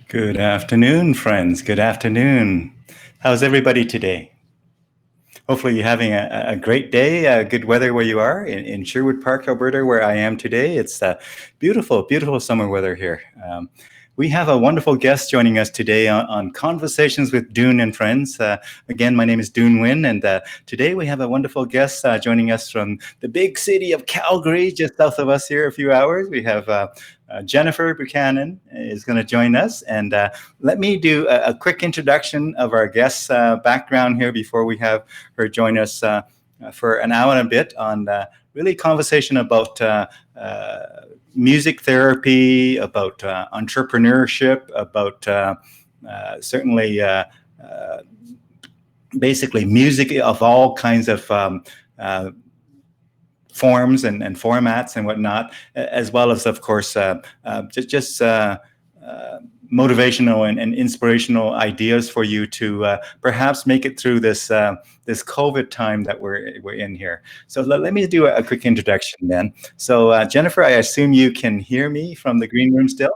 Good afternoon, friends. Good afternoon. How's everybody today? Hopefully you're having a great day, good weather where you are in Sherwood Park, Alberta, where I am today. It's beautiful, beautiful summer weather here. We have a wonderful guest joining us today on Conversations with Dune and Friends. Again, my name is Dune Nguyen, and today we have a wonderful guest joining us from the big city of Calgary, just south of us here, a few hours. We have Jennifer Buchanan is going to join us, and let me do a quick introduction of our guest's background here before we have her join us for an hour and a bit on really conversation about music therapy, about entrepreneurship, about certainly basically music of all kinds of forms and formats and whatnot, as well as, of course, just motivational and inspirational ideas for you to perhaps make it through this this COVID time that we're in here. So let me do a quick introduction then. So Jennifer, I assume you can hear me from the green room still?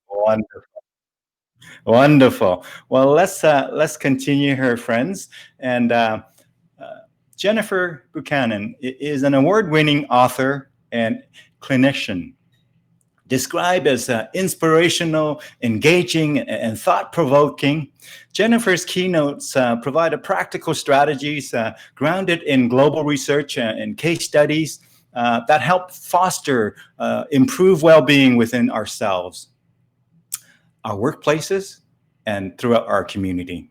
Wonderful. Wonderful. Well, let's continue here, friends. And Jennifer Buchanan is an award-winning author and clinician, described as inspirational, engaging, and thought-provoking. Jennifer's keynotes provide a practical strategies grounded in global research and case studies that help foster improve well-being within ourselves, our workplaces, and throughout our community.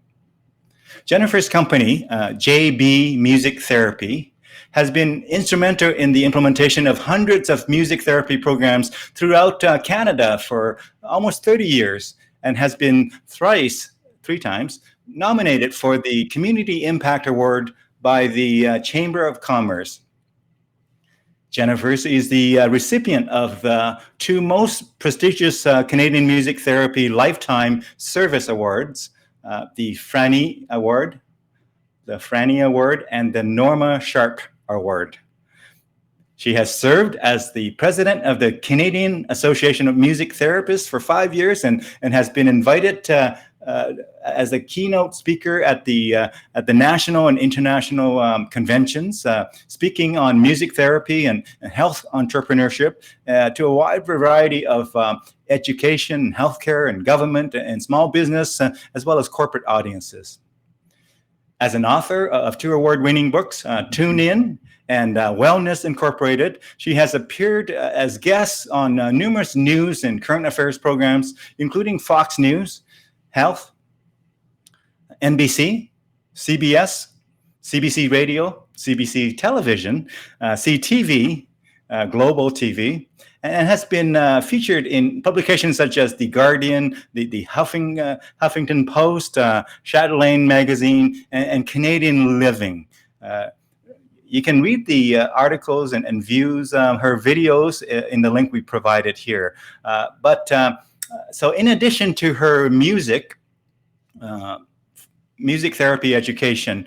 Jennifer's company, JB Music Therapy, has been instrumental in the implementation of hundreds of music therapy programs throughout Canada for almost 30 years, and has been thrice, 3 times, nominated for the Community Impact Award by the Chamber of Commerce. Jennifer is the recipient of the 2 most prestigious Canadian Music Therapy Lifetime Service Awards, the Franni Award, and the Norma Sharpe Award. She has served as the president of the Canadian Association of Music Therapists for 5 years, and has been invited as a keynote speaker at the national and international conventions, speaking on music therapy and health entrepreneurship to a wide variety of education, healthcare, and government and small business, as well as corporate audiences. As an author of 2 award-winning books, Tune In and Wellness Incorporated, she has appeared as guests on numerous news and current affairs programs, including Fox News, Health, NBC, CBS, CBC Radio, CBC Television, CTV, Global TV, and has been featured in publications such as The Guardian, the Huffington Post, Chatelaine Magazine, and Canadian Living. You can read the articles and views her videos in the link we provided here. So in addition to her music therapy education,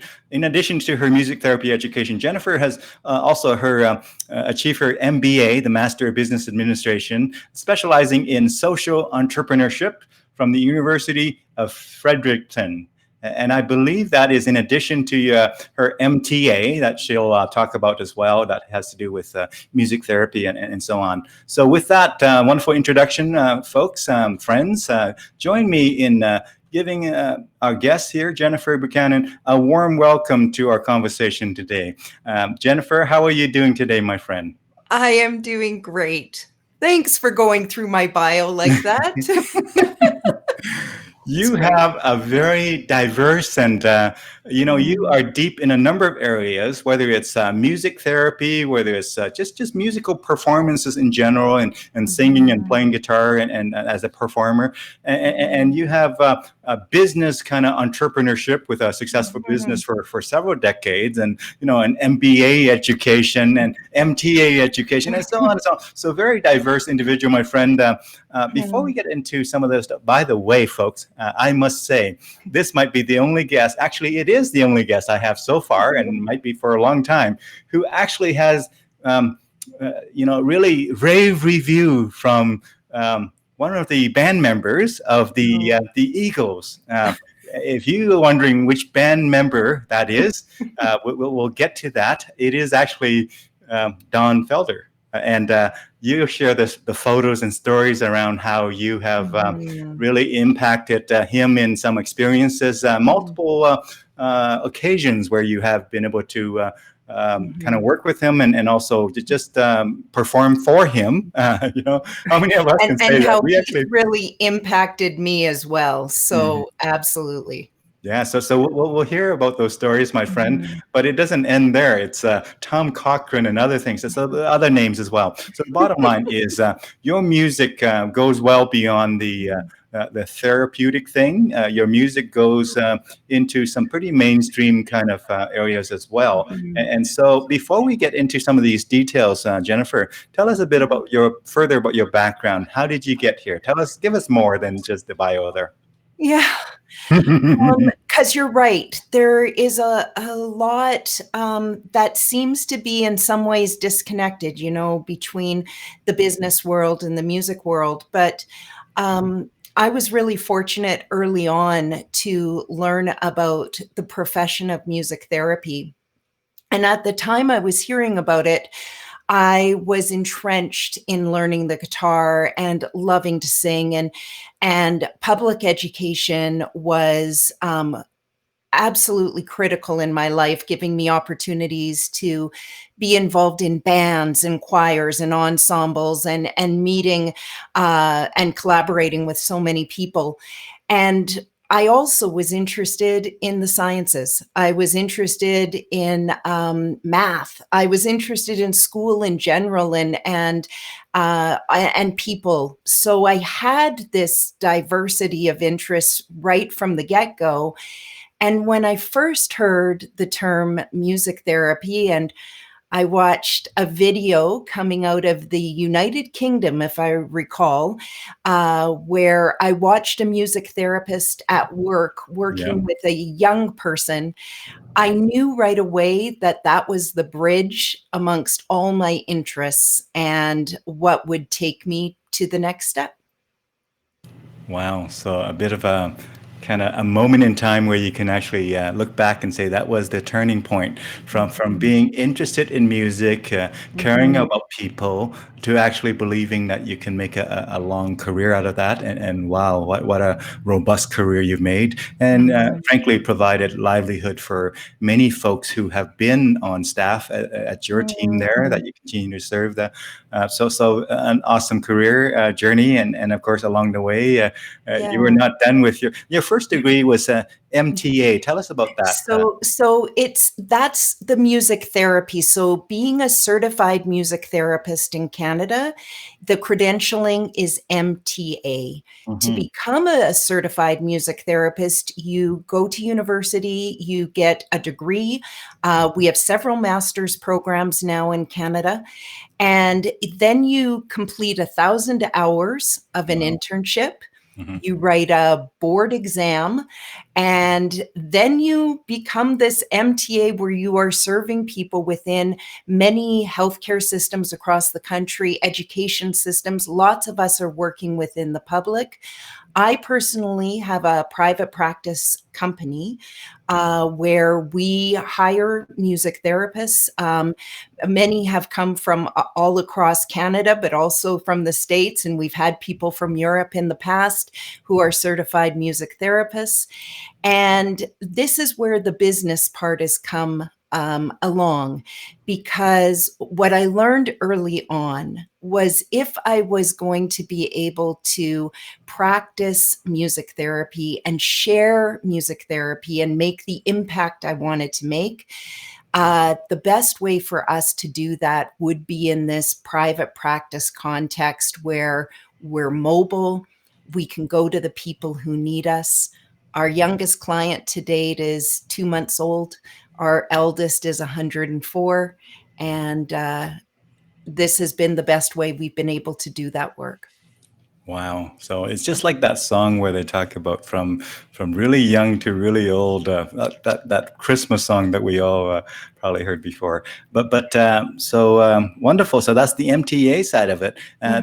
Jennifer has also achieved her MBA, the Master of Business Administration, specializing in social entrepreneurship from the University of Fredericton. And I believe that is in addition to her MTA that she'll talk about as well, that has to do with music therapy and so on. So with that wonderful introduction, folks, friends, join me in giving our guest here, Jennifer Buchanan, a warm welcome to our conversation today. Jennifer, how are you doing today, my friend? I am doing great. Thanks for going through my bio like that. You have a very diverse and, you are deep in a number of areas, whether it's music therapy, whether it's just musical performances in general, and singing and playing guitar and as a performer. And you have a business kind of entrepreneurship with a successful business for several decades, and, an MBA education and MTA education and so on and so on. So very diverse individual, my friend. Before we get into some of this stuff, by the way, folks, I must say, this might be the only guest, actually it is the only guest I have so far, and might be for a long time, who actually has, really rave review from one of the band members of the Eagles. If you are wondering which band member that is, we'll get to that. It is actually Don Felder. And you share the photos and stories around how you have really impacted him in some experiences, multiple occasions where you have been able to kind of work with him and also to just perform for him. How many of us can say and how that? We he actually really impacted me as well. So absolutely. Yeah, so we'll hear about those stories, my friend, but it doesn't end there. It's Tom Cochran and other things. It's other names as well. So the bottom line is your music goes well beyond the therapeutic thing. Your music goes into some pretty mainstream kind of areas as well. And so before we get into some of these details, Jennifer, tell us a bit about further about your background. How did you get here? Give us more than just the bio there. Yeah. Because you're right. There is a lot that seems to be in some ways disconnected, between the business world and the music world. But I was really fortunate early on to learn about the profession of music therapy. And at the time I was hearing about it, I was entrenched in learning the guitar and loving to sing, and public education was absolutely critical in my life, giving me opportunities to be involved in bands and choirs and ensembles and meeting and collaborating with so many people. And I also was interested in the sciences. I was interested in math. I was interested in school in general and people. So I had this diversity of interests right from the get-go. And when I first heard the term music therapy, and I watched a video coming out of the United Kingdom, if I recall, where I watched a music therapist at work working with a young person, I knew right away that that was the bridge amongst all my interests and what would take me to the next step. Wow. So a bit of a kind of a moment in time where you can actually look back and say that was the turning point from being interested in music, caring about people, to actually believing that you can make a long career out of that. And wow, what a robust career you've made. And frankly, provided livelihood for many folks who have been on staff at your team there that you continue to serve. So an awesome career journey. And of course, along the way, you were not done with your first degree was MTA. Tell us about that. So that's the music therapy. So being a certified music therapist in Canada, the credentialing is MTA. To become a certified music therapist, you go to university, you get a degree. We have several master's programs now in Canada. And then you complete 1,000 hours of an internship. You write a board exam, and then you become this MTA where you are serving people within many healthcare systems across the country, education systems. Lots of us are working within the public. I personally have a private practice company where we hire music therapists. Many have come from all across Canada, but also from the States. And we've had people from Europe in the past who are certified music therapists. And this is where the business part has come along, because what I learned early on was if I was going to be able to practice music therapy and share music therapy and make the impact I wanted to make, the best way for us to do that would be in this private practice context where we're mobile, we can go to the people who need us. Our youngest client to date is 2 months old. Our eldest is 104. And this has been the best way we've been able to do that work. Wow. So it's just like that song where they talk about from really young to really old. That Christmas song that we all probably heard before. But wonderful. So that's the MTA side of it.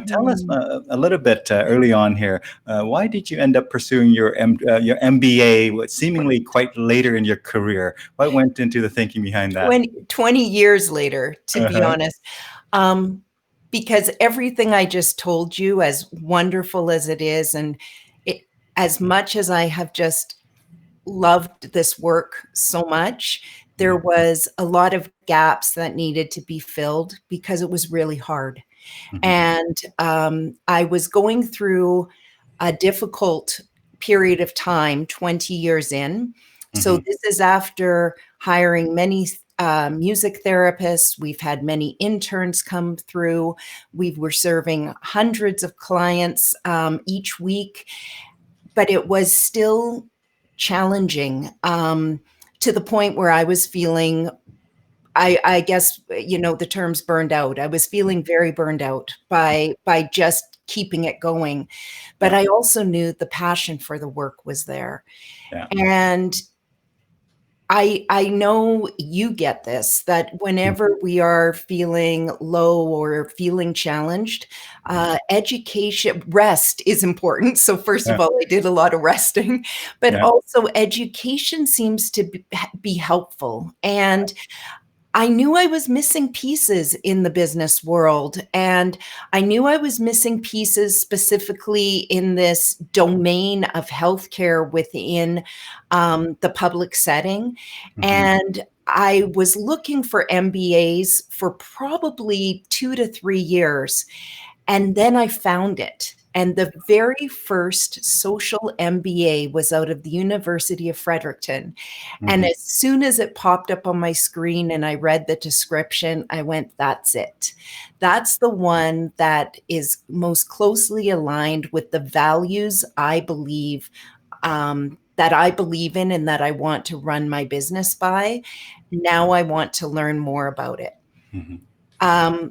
Tell us Mhm. a little bit early on here. Why did you end up pursuing your MBA, seemingly quite later in your career? What went into the thinking behind that? 20 years later, to be Uh-huh. honest. Um, because everything I just told you, as wonderful as it is, and it, as much as I have just loved this work so much, there Mhm. was a lot of gaps that needed to be filled because it was really hard. Mhm. And I was going through a difficult period of time 20 years in. So Mhm. this is after hiring many music therapists. We've had many interns come through. We were serving hundreds of clients each week, but it was still challenging to the point where I was feeling, I guess, the term's burned out. I was feeling very burned out by just keeping it going. But Yeah. I also knew the passion for the work was there. Yeah. And I know you get this, that Mhm. whenever we are feeling low or feeling challenged, education, rest is important. So first Yeah. of all, I did a lot of resting, but Yeah. also education seems to be helpful. And I knew I was missing pieces in the business world, and I knew I was missing pieces specifically in this domain of healthcare within the public setting. Mhm. And I was looking for MBAs for probably 2 to 3 years. And then I found it. And the very first social MBA was out of the University of Fredericton. And Mhm. as soon as it popped up on my screen and I read the description, I went, that's it. That's the one that is most closely aligned with the values that I believe in and that I want to run my business by. Now I want to learn more about it. Mhm.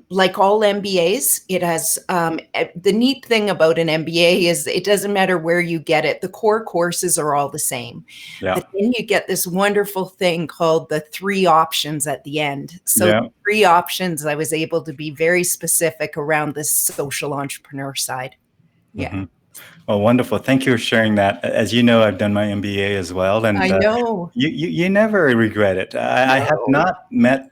Like all MBAs, it has the neat thing about an MBA is it doesn't matter where you get it. The core courses are all the same, Yeah. but then you get this wonderful thing called the three options at the end. So the Yeah. three options, I was able to be very specific around this social entrepreneur side. Yeah, Mhm. Oh, wonderful. Thank you for sharing that. As you know, I've done my MBA as well, and I know. you never regret it. I have No. not met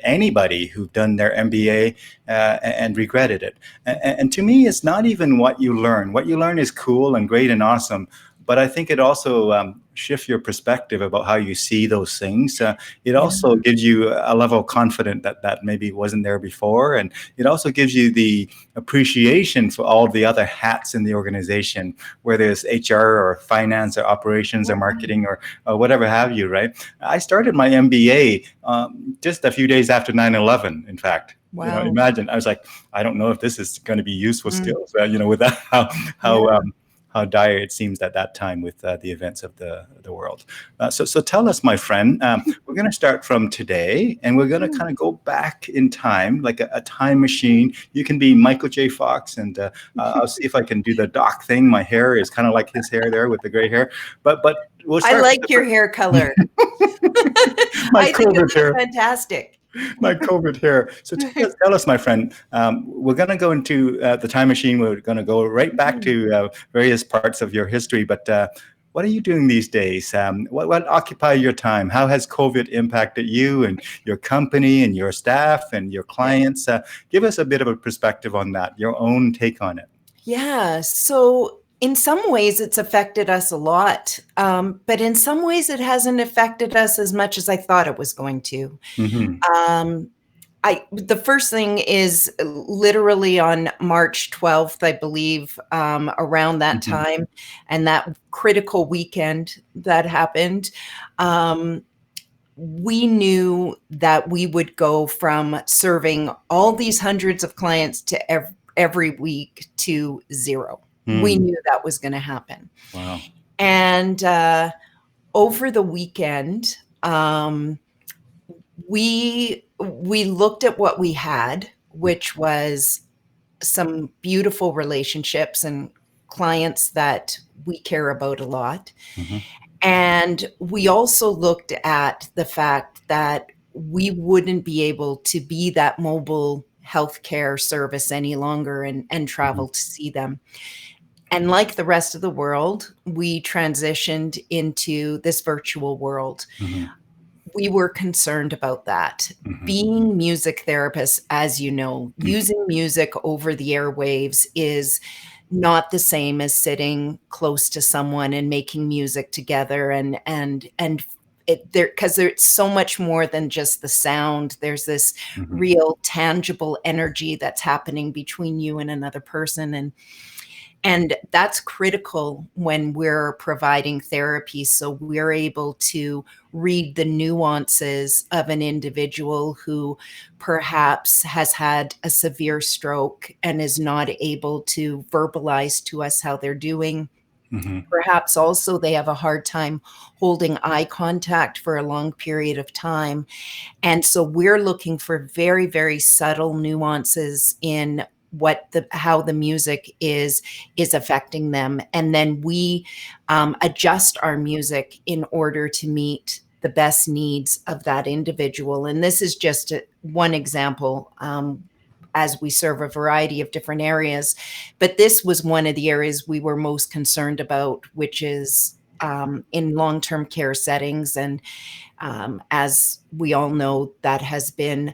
anybody who've done their MBA and regretted it. And to me, it's not even what you learn. What you learn is cool and great and awesome, but I think it also shifts your perspective about how you see those things. It Yeah. also gives you a level of confidence that maybe wasn't there before, and it also gives you the appreciation for all the other hats in the organization, whether it's HR or finance or operations or marketing or whatever have you, right? I started my MBA just a few days after 9/11, in fact. Wow. Imagine, I was like, I don't know if this is going to be useful Mm, skills, with that, how yeah. how dire it seems at that time with the events of the world. So tell us, my friend, we're going to start from today, and we're going to Mm. kind of go back in time, like a time machine. You can be Michael J. Fox, and I'll see if I can do the Doc thing. My hair is kind of like his hair there with the gray hair, but we'll I start with like your hair color. my I think it COVID looks hair. fantastic. My COVID hair. So tell us, my friend, we're going to go into the time machine. We're going to go right back Mhm. to various parts of your history. But what are you doing these days? What occupy your time? How has COVID impacted you and your company and your staff and your Yeah. clients? Give us a bit of a perspective on that, your own take on it. Yeah. So in some ways, it's affected us a lot. But in some ways, it hasn't affected us as much as I thought it was going to. Hmm. Um, the first thing is literally on March 12th, I believe, around that Hmm. time, and that critical weekend that happened. Um, we knew that we would go from serving all these hundreds of clients to every week to zero. We Mm. knew that was going to happen. Wow. And over the weekend, we looked at what we had, which was some beautiful relationships and clients that we care about a lot. Mhm. And we also looked at the fact that we wouldn't be able to be that mobile healthcare service any longer and Mhm. travel to see them. And like the rest of the world, we transitioned into this virtual world. Mhm. We were concerned about that. Mhm. Being music therapists, as you know, Mm. using music over the airwaves is not the same as sitting close to someone and making music together and it there because there's so much more than just the sound. There's this Mhm. real tangible energy that's happening between you and another person, and that's critical when we're providing therapy. So we're able to read the nuances of an individual who perhaps has had a severe stroke and is not able to verbalize to us how they're doing. Mhm. Perhaps also they have a hard time holding eye contact for a long period of time. And so we're looking for very, very subtle nuances in what the how the music is affecting them, and then we adjust our music in order to meet the best needs of that individual. And this is just one example, as we serve a variety of different areas, but this was one of the areas we were most concerned about, which is in long-term care settings. And as we all know, that has been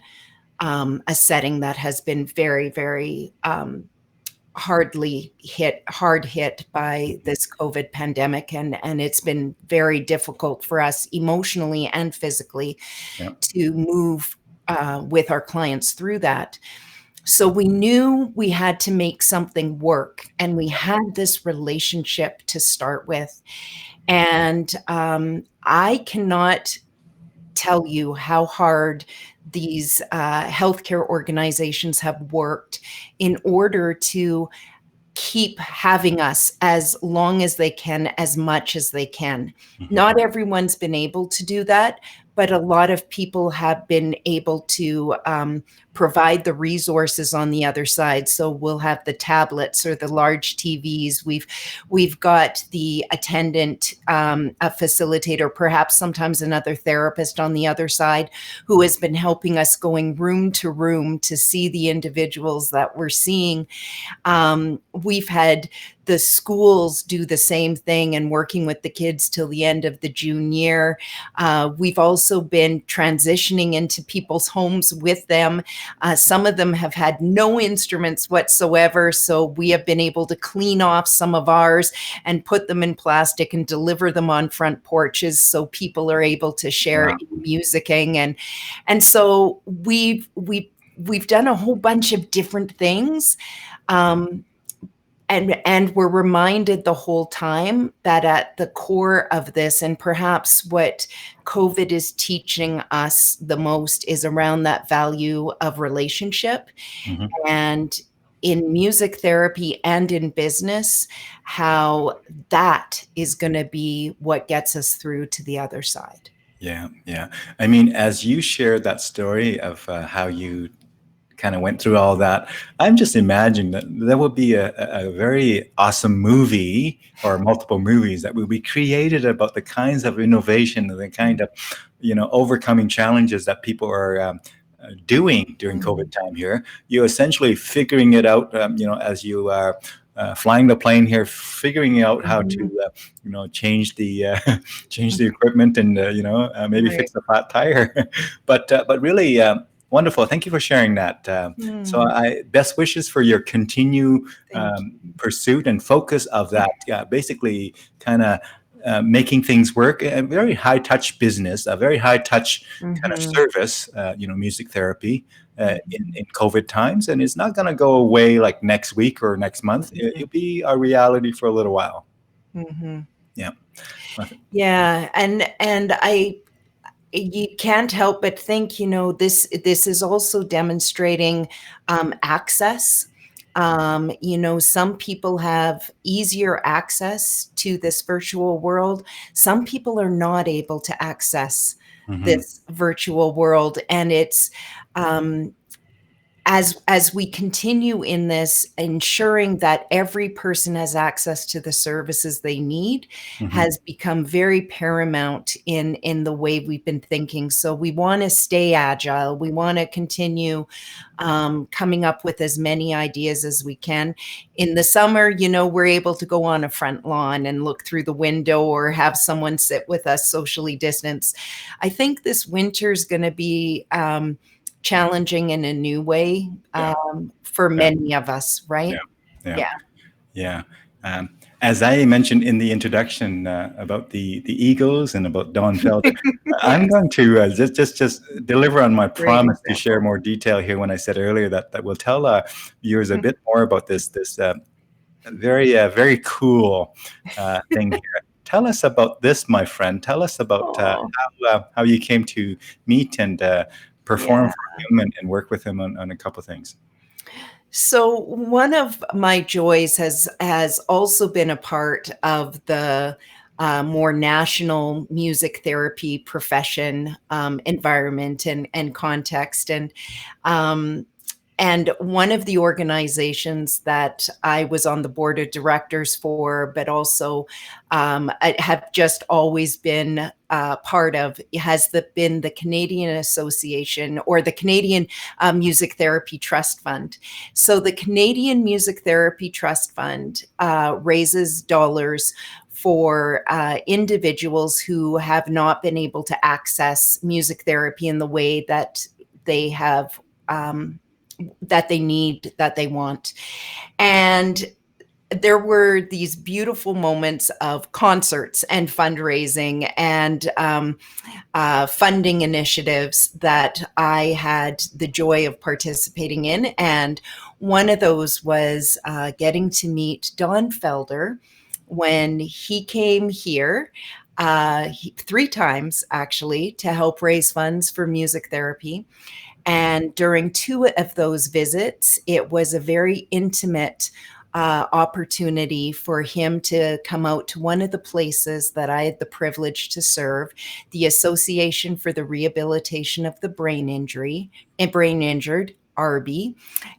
a setting that has been very, very hard hit by this COVID pandemic, and it's been very difficult for us emotionally and physically Yeah. to move with our clients through that. So we knew we had to make something work, and we had this relationship to start with. And I cannot tell you how hard these healthcare organizations have worked in order to keep having us as long as they can, as much as they can. Mhm. Not everyone's been able to do that, but a lot of people have been able to provide the resources on the other side. So we'll have the tablets or the large TVs. We've got the attendant, a facilitator, perhaps sometimes another therapist on the other side, who has been helping us going room to room to see the individuals that we're seeing. We've had the schools do the same thing and working with the kids till the end of the June year. We've also been transitioning into people's homes with them. Some of them have had no instruments whatsoever, so we have been able to clean off some of ours and put them in plastic and deliver them on front porches so people are able to share Wow. in musicking. And so we've done a whole bunch of different things. Um, and we're reminded the whole time that at the core of this, and perhaps what COVID is teaching us the most, is around that value of relationship. Mhm. And in music therapy and in business, how that is going to be what gets us through to the other side. Yeah, yeah. I mean, as you shared that story of how you kind of went through all that, I'm just imagining that there would be a very awesome movie or multiple movies that would be created about the kinds of innovation and the kind of, overcoming challenges that people are doing during COVID Mhm. time here. You essentially figuring it out, as you are flying the plane here, figuring out how Mhm. to, change the change the equipment and maybe Right. fix the flat tire. But really wonderful. Thank you for sharing that. So Mm. I best wishes for your continue Thank you. pursuit and focus of that. Basically, kind of. Making things work, a very high touch business, a very high touch kind of Mhm. service, music therapy in COVID times, and it's not going to go away like next week or next month. It'll be a reality for a little while. Mhm. Yeah. Yeah, and I you can't help but think, this is also demonstrating access. Some people have easier access to this virtual world. Some people are not able to access Hmm. this virtual world, and um, as we continue in this, ensuring that every person has access to the services they need has become very paramount in the way we've been thinking. So we want to stay agile. We want to continue coming up with as many ideas as we can. In the summer, we're able to go on a front lawn and look through the window or have someone sit with us socially distanced. I think this winter is going to be challenging in a new way for many of us, right? Yeah. Yeah. As I mentioned in the introduction about the Eagles and about Don Felder, I'm going to just deliver on my promise to share more detail here when I said earlier that we'll tell viewers a bit more about this very cool thing here. Tell us about this, my friend. Tell us about how you came to meet and perform for him and work with him on a couple of things. So one of my joys has also been a part of the more national music therapy profession environment and context. And one of the organizations that I was on the board of directors for, but also I have just always been part of, has been the Canadian Association, or the Canadian Music Therapy Trust Fund. So the Canadian Music Therapy Trust Fund raises dollars for individuals who have not been able to access music therapy in the way that they have that they need, that they want. And there were these beautiful moments of concerts and fundraising and funding initiatives that I had the joy of participating in. And one of those was getting to meet Don Felder when he came here 3 times, actually, to help raise funds for music therapy. And during 2 of those visits, it was a very intimate opportunity for him to come out to one of the places that I had the privilege to serve, the Association for the Rehabilitation of the Brain Injured, ARBI.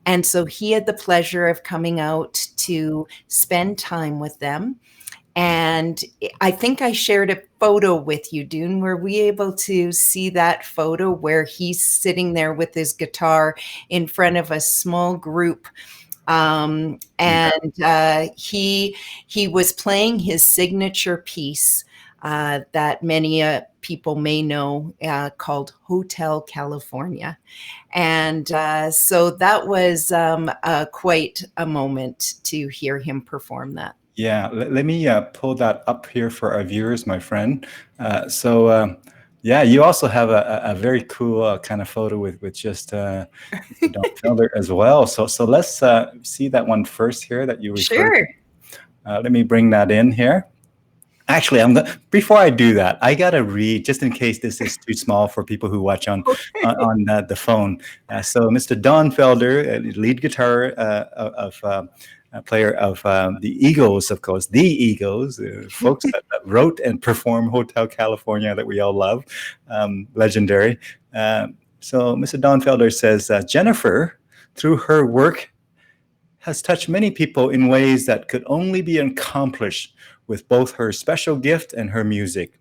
And so he had the pleasure of coming out to spend time with them. And I think I shared a photo with you, Dune. Were we able to see that photo where he's sitting there with his guitar in front of a small group? And he was playing his signature piece that many people may know called Hotel California. And so that was quite a moment to hear him perform that. Yeah, let me pull that up here for our viewers, my friend. Yeah, you also have a very cool kind of photo with just Don Felder as well. So let's see that one first here that you referred to. Let me bring that in here. Actually, before I do that, I gotta read, just in case this is too small for people who watch on the phone. So Mr. Don Felder, lead guitar player of the Eagles, of course, the Eagles, folks that wrote and performed Hotel California that we all love, legendary. So Mr. Don Felder says, Jennifer, through her work, has touched many people in ways that could only be accomplished with both her special gift and her music.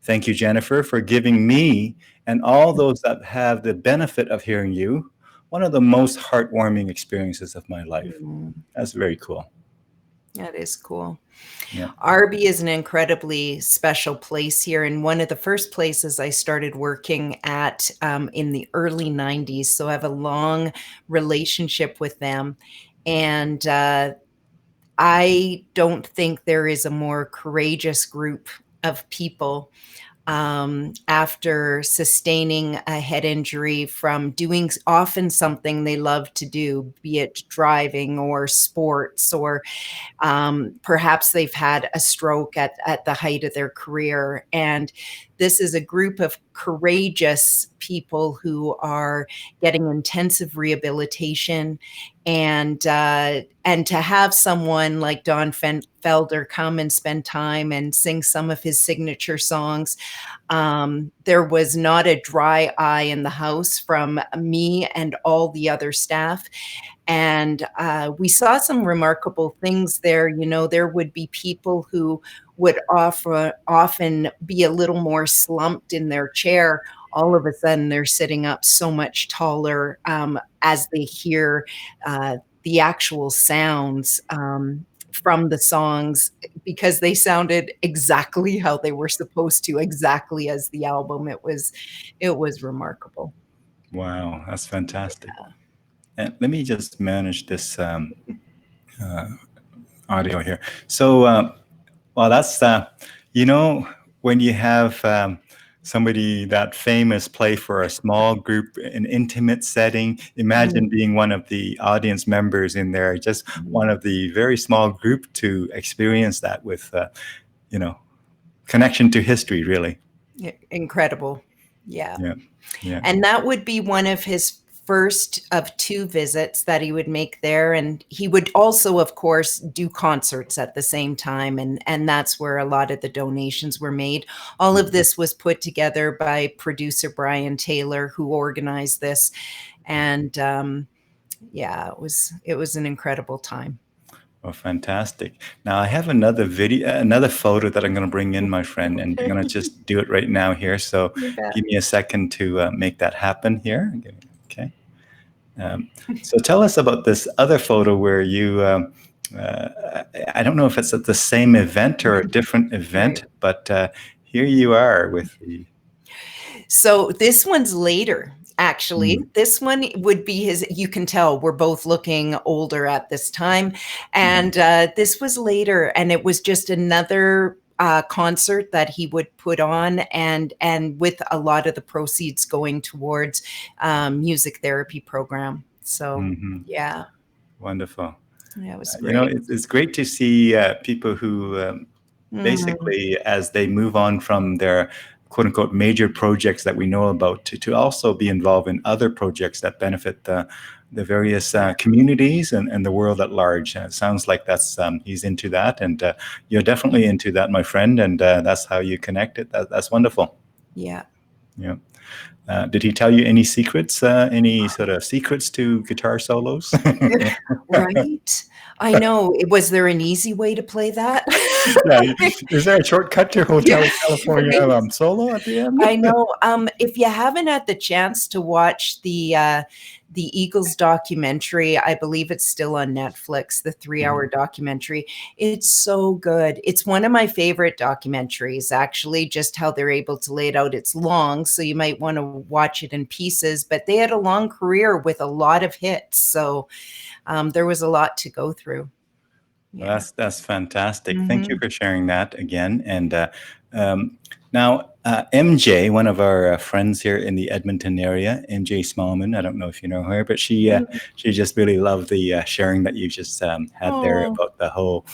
Thank you, Jennifer, for giving me and all those that have the benefit of hearing you one of the most heartwarming experiences of my life. That's very cool. That is cool. Yeah. ARBI is an incredibly special place here, and one of the first places I started working at in the early 90s. So I have a long relationship with them. And I don't think there is a more courageous group of people after sustaining a head injury from doing often something they love to do, be it driving or sports, or perhaps they've had a stroke at the height of their career. And This is a group of courageous people who are getting intensive rehabilitation, and to have someone like Don Felder come and spend time and sing some of his signature songs. There was not a dry eye in the house from me and all the other staff. And we saw some remarkable things there. You know, there would be people who would often be a little more slumped in their chair. All of a sudden, they're sitting up so much taller as they hear the actual sounds from the songs, because they sounded exactly how they were supposed to, exactly as the album. It was remarkable. Wow, that's fantastic. And let me just manage this audio here. So, well, that's you know, when you have somebody that famous play for a small group, an intimate setting. Imagine being one of the audience members in there, just one of the very small group to experience that with, you know, connection to history, really. Incredible. Yeah. Yeah. And that would be one of his first of 2 visits that he would make there. And he would also, of course, do concerts at the same time. And that's where a lot of the donations were made. All of this was put together by producer Brian Taylor, who organized this. And yeah, it was an incredible time. Oh, fantastic. Now I have another photo that I'm going to bring in, my friend, and I'm going to just do it right now here. So give me a second to make that happen here. Okay. So tell us about this other photo where you, I don't know if it's at the same event or a different event, but here you are with the... So this one's later. Actually, this one would be his, you can tell we're both looking older at this time. And this was later, and it was just another concert that he would put on, and with a lot of the proceeds going towards music therapy program. So yeah. Wonderful. Yeah, it was great. You know, it's great to see people who basically, as they move on from their quote unquote major projects that we know about, to also be involved in other projects that benefit the various communities and the world at large. It sounds like that's he's into that, and you're definitely into that, my friend, and that's how you connected. That's wonderful. Yeah. Yeah. Did he tell you any secrets, any sort of secrets to guitar solos? Right. I know. Was there an easy way to play that? Yeah. Is there a shortcut to Hotel California solo at the end? I know. If you haven't had the chance to watch the Eagles documentary, I believe it's still on Netflix, the 3-hour documentary. It's so good. It's one of my favorite documentaries, actually, just how they're able to lay it out. It's long, so you might want to watch it in pieces, but they had a long career with a lot of hits. So there was a lot to go through. Yeah. That's fantastic. Thank you for sharing that again. And now MJ, one of our friends here in the Edmonton area, MJ Smallman, I don't know if you know her, but she just really loved the sharing that you just had there about the whole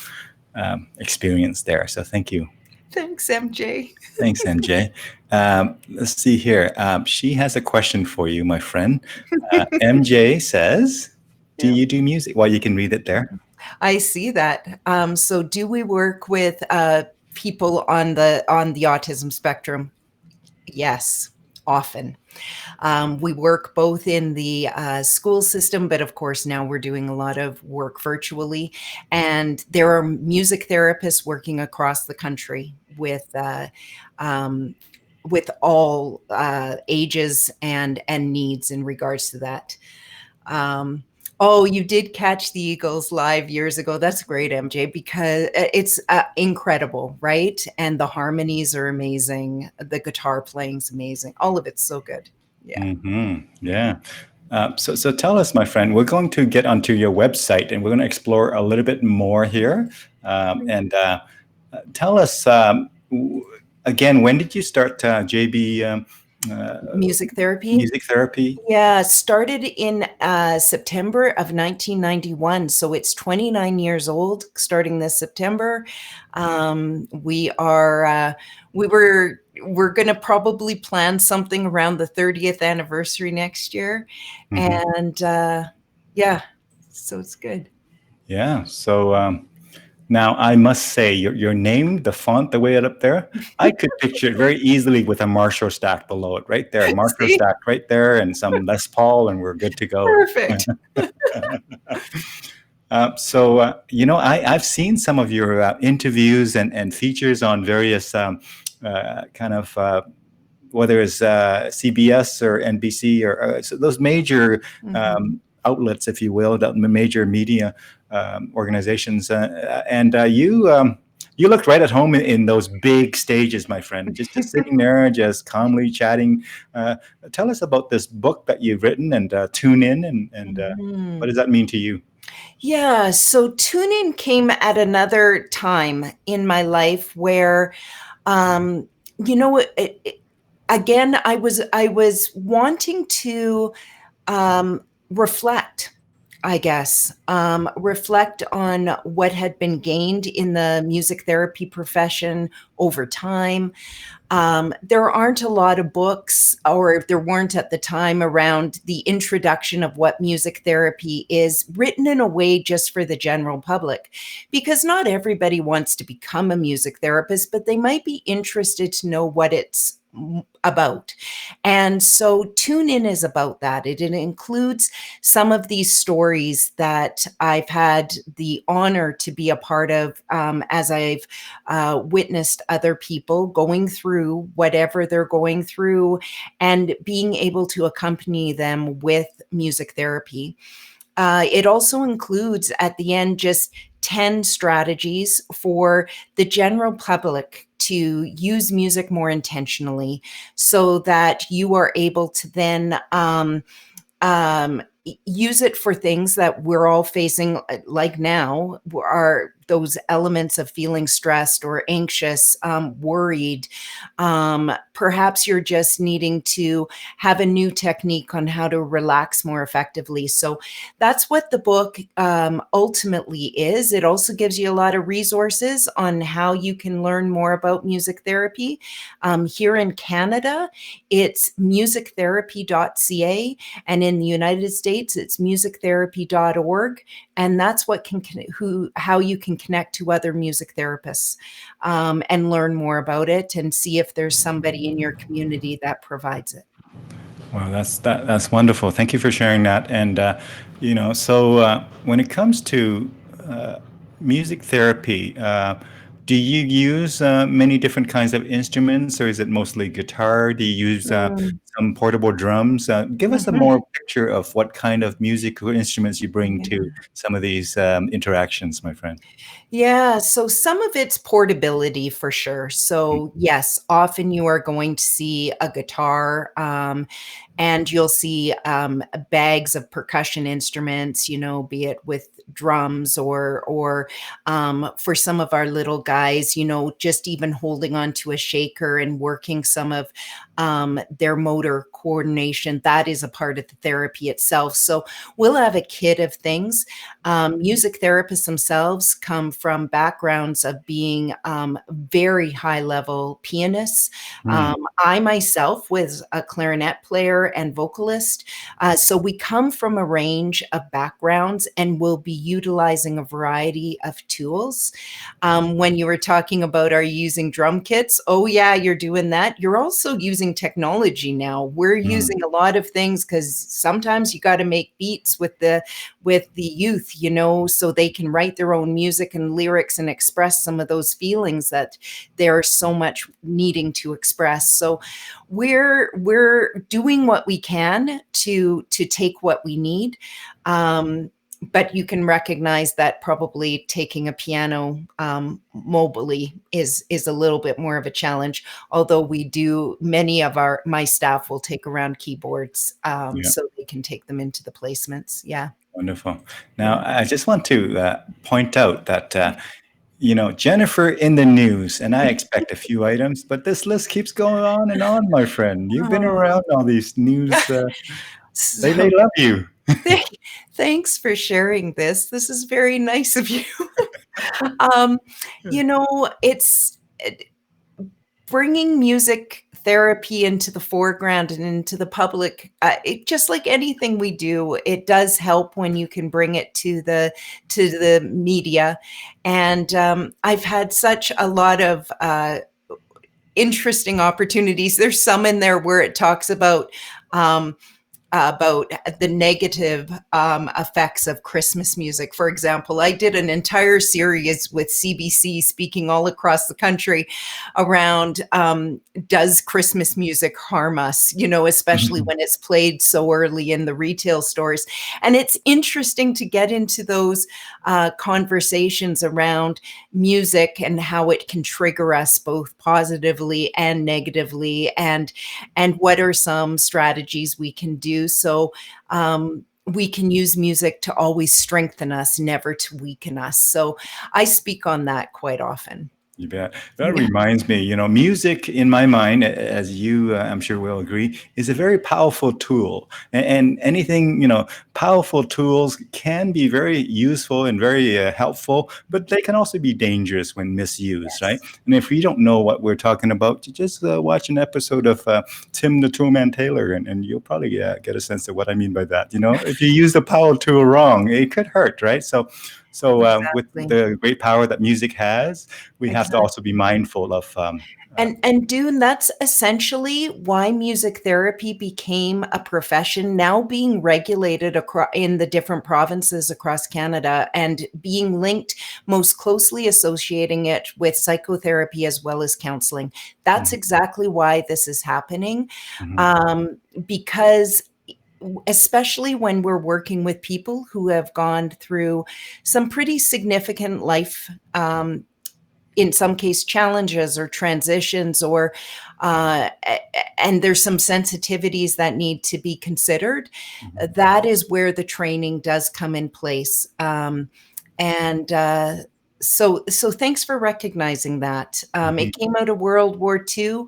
experience there. So thank you. Thanks, MJ. Thanks, MJ. Let's see here. She has a question for you, my friend. MJ says, do you do music? Well, you can read it there. I see that. So do we work with people on the autism spectrum? Yes, often. We work both in the school system, but of course now we're doing a lot of work virtually. And there are music therapists working across the country with all ages and needs in regards to that. Oh, you did catch the Eagles live years ago. That's great, MJ, because it's incredible, right? And the harmonies are amazing. The guitar playing's amazing. All of it's so good. Yeah. Yeah. So tell us, my friend, we're going to get onto your website and we're going to explore a little bit more here. And tell us, again, when did you start JB Music therapy. music therapy? Yeah, started in September of 1991. So it's 29 years old, starting this September. We are, we're going to probably plan something around the 30th anniversary next year. Mhm. And yeah, so it's good. Yeah. So now I must say, your name, the font, the way it up there, I could picture it very easily with a Marshall stacked below it, right there. Marshall See, stacked right there, and some Les Paul, and we're good to go. perfect. I've seen some of your interviews and features on various kind of whether it's CBS or NBC or so those major Mhm. outlets, if you will, the major media organizations, and you looked right at home in those big stages, my friend. Just sitting there, just calmly chatting. Uh, Tell us about this book that you've written, and tune in, and what Mhm. does that mean to you? Yeah, so tuning came at another time in my life where, um, you know, again, I was wanting to reflect, I guess, reflect on what had been gained in the music therapy profession over time. There aren't a lot of books, or there weren't at the time, around the introduction of what music therapy is, written in a way just for the general public. Because not everybody wants to become a music therapist, but they might be interested to know what it's about. And so Tune In is about that. It includes some of these stories that I've had the honor to be a part of, as I've witnessed other people going through whatever they're going through and being able to accompany them with music therapy. It also includes at the end just 10 strategies for the general public to use music more intentionally so that you are able to then use it for things that we're all facing, like now, are those elements of feeling stressed or anxious, worried. Perhaps you're just needing to have a new technique on how to relax more effectively. So that's what the book ultimately is. It also gives you a lot of resources on how you can learn more about music therapy. Here in Canada, it's musictherapy.ca, and in the United States, it's musictherapy.org. And that's what how you can connect to other music therapists, and learn more about it and see if there's somebody in your community that provides it. Well, that's wonderful. Thank you for sharing that. And when it comes to uh, music therapy, do you use many different kinds of instruments, or is it mostly guitar? Do you use Mm. some portable drums? Give us a Mhm. more picture of what kind of musical instruments you bring to Yeah. some of these interactions, my friend. Yeah, so some of it's portability for sure. So yes, often you are going to see a guitar, and you'll see bags of percussion instruments, be it with drums, or for some of our little guys, just even holding on to a shaker and working some of their motor coordination. That is a part of the therapy itself. So we'll have a kit of things. Music therapists themselves come from backgrounds of being very high level pianists. Mm, I myself was a clarinet player and vocalist. So we come from a range of backgrounds and will be utilizing a variety of tools. When you were talking about, are you using drum kits? Oh, yeah, you're doing that. You're also using technology now. We're mm, using a lot of things because sometimes you got to make beats with the youth, so they can write their own music and lyrics and express some of those feelings that they're so much needing to express. So we're doing what we can to take what we need. But you can recognize that probably taking a piano mobily is a little bit more of a challenge. Although many of my staff will take around keyboards, yeah. so they can take them into the placements. Yeah. Wonderful. Yeah. Now, I just want to point out that Jennifer in the news, and I expect a few items, but this list keeps going on, my friend. You've been Oh, around all these news. They so love you. thanks for sharing this. This is very nice of you. Um, it's bringing music therapy into the foreground and into the public. Just like anything we do, it does help when you can bring it to the media. And I've had such a lot of interesting opportunities. There's some in there where it talks about the negative effects of Christmas music. For example, I did an entire series with CBC speaking all across the country around does Christmas music harm us, especially when it's played so early in the retail stores. And it's interesting to get into those conversations around music and how it can trigger us both positively and negatively, and what are some strategies we can do. So we can use music to always strengthen us, never to weaken us. So I speak on that quite often. You bet. That reminds me, music in my mind, as you, I'm sure will agree, is a very powerful tool. And anything, powerful tools can be very useful and very helpful, but they can also be dangerous when misused, right? And if you don't know what we're talking about, you just watch an episode of Tim the Toolman Taylor, and you'll probably get a sense of what I mean by that. If you use the power tool wrong, it could hurt, right? So with Exactly. the great power that music has, we have to also be mindful of. And Dune, that's essentially why music therapy became a profession, now being regulated in the different provinces across Canada and being linked, most closely associating it with psychotherapy as well as counseling. That's exactly why this is happening, because especially when we're working with people who have gone through some pretty significant life, in some case, challenges or transitions, or and there's some sensitivities that need to be considered. That is where the training does come in place. And so thanks for recognizing that. It came out of World War II,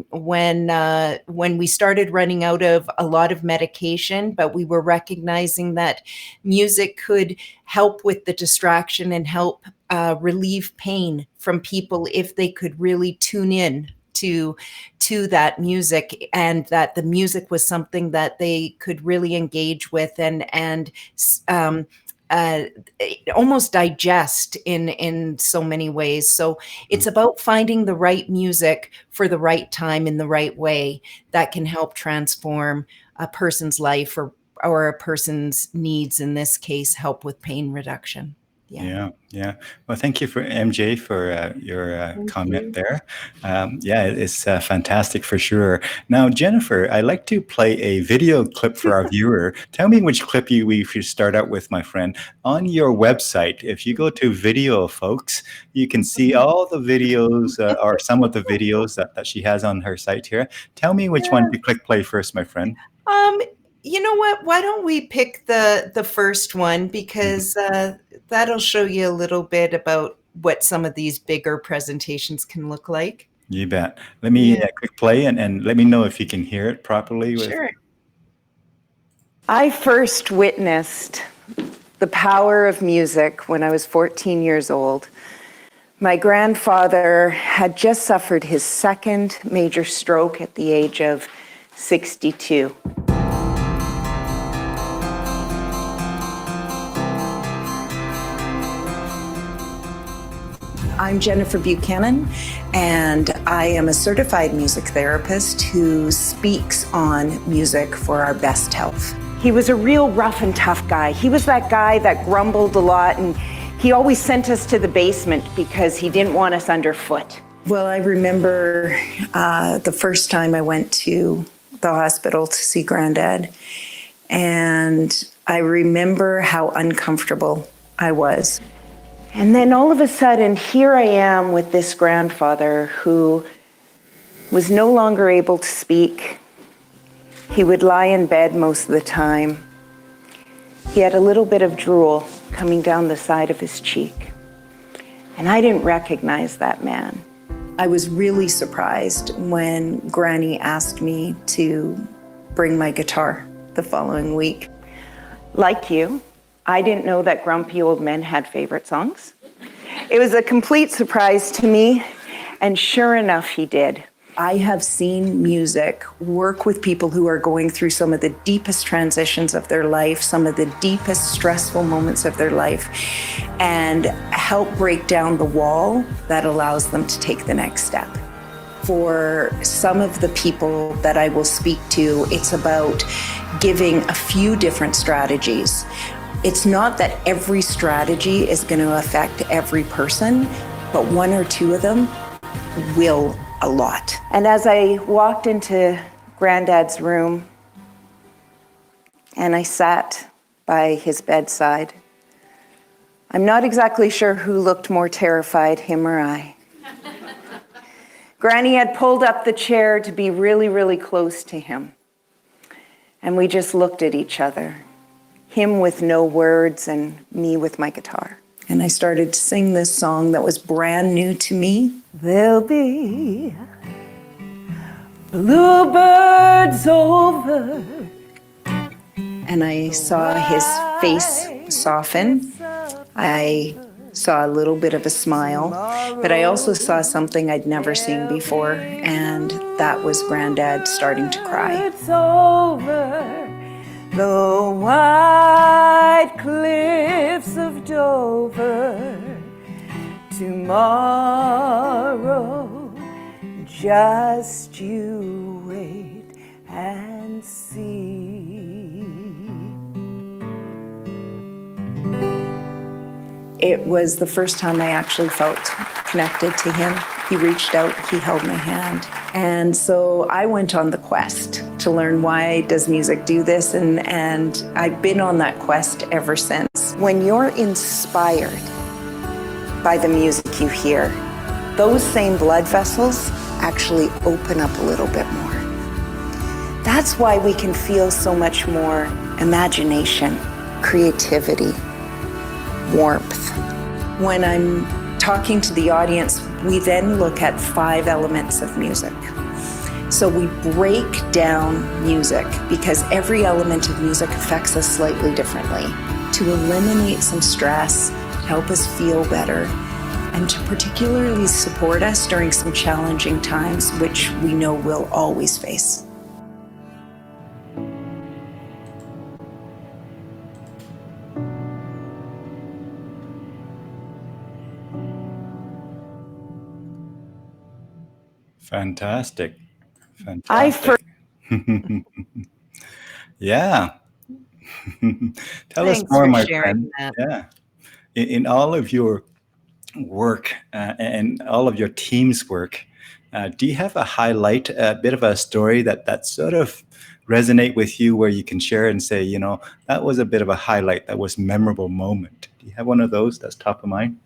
when we started running out of a lot of medication, but we were recognizing that music could help with the distraction and help relieve pain from people if they could really tune in to that music, and that the music was something that they could really engage with and almost digest in so many ways. So it's about finding the right music for the right time in the right way that can help transform a person's life, or a person's needs, in this case, help with pain reduction. Yeah. Well, thank you for MJ for your comment there. It's fantastic for sure. Now, Jennifer, I'd like to play a video clip for our viewer. Tell me which clip we should start out with, my friend. On your website, if you go to video, folks, you can see all the videos or some of the videos that she has on her site here. Tell me which one to click play first, my friend. You know what? Why don't we pick the first one, because that'll show you a little bit about what some of these bigger presentations can look like. You bet. Let me click play and let me know if you can hear it properly. Sure. I first witnessed the power of music when I was 14 years old. My grandfather had just suffered his second major stroke at the age of 62. I'm Jennifer Buchanan, and I am a certified music therapist who speaks on music for our best health. He was a real rough and tough guy. He was that guy that grumbled a lot, and he always sent us to the basement because he didn't want us underfoot. Well, I remember the first time I went to the hospital to see Granddad, and I remember how uncomfortable I was. And then all of a sudden, here I am with this grandfather who was no longer able to speak. He would lie in bed most of the time. He had a little bit of drool coming down the side of his cheek. And I didn't recognize that man. I was really surprised when Granny asked me to bring my guitar the following week. Like you, I didn't know that grumpy old men had favorite songs. It was a complete surprise to me, and sure enough, he did. I have seen music work with people who are going through some of the deepest transitions of their life, some of the deepest stressful moments of their life, and help break down the wall that allows them to take the next step. For some of the people that I will speak to, it's about giving a few different strategies. It's not that every strategy is going to affect every person, but one or two of them will a lot. And as I walked into Granddad's room and I sat by his bedside, I'm not exactly sure who looked more terrified, him or I. Granny had pulled up the chair to be really, really close to him. And we just looked at each other, him with no words and me with my guitar. And I started to sing this song that was brand new to me. There'll be bluebirds over. And I saw his face soften. I saw a little bit of a smile, but I also saw something I'd never seen before, and that was Granddad starting to cry. It's over the white cliffs of Dover. Tomorrow, just you wait and see. It was the first time I actually felt connected to him. He reached out, he held my hand. And so I went on the quest to learn, why does music do this? And I've been on that quest ever since. When you're inspired by the music you hear, those same blood vessels actually open up a little bit more. That's why we can feel so much more imagination, creativity, warmth. When I'm talking to the audience, we then look at 5 elements of music. So we break down music because every element of music affects us slightly differently, to eliminate some stress, help us feel better, and to particularly support us during some challenging times, which we know we'll always face. Fantastic. Yeah. Tell us Thanks more, for my sharing friend. that. Yeah. In all of your work and all of your team's work, do you have a highlight, a bit of a story that sort of resonate with you, where you can share and say, that was a bit of a highlight, that was a memorable moment? Do you have one of those that's top of mind?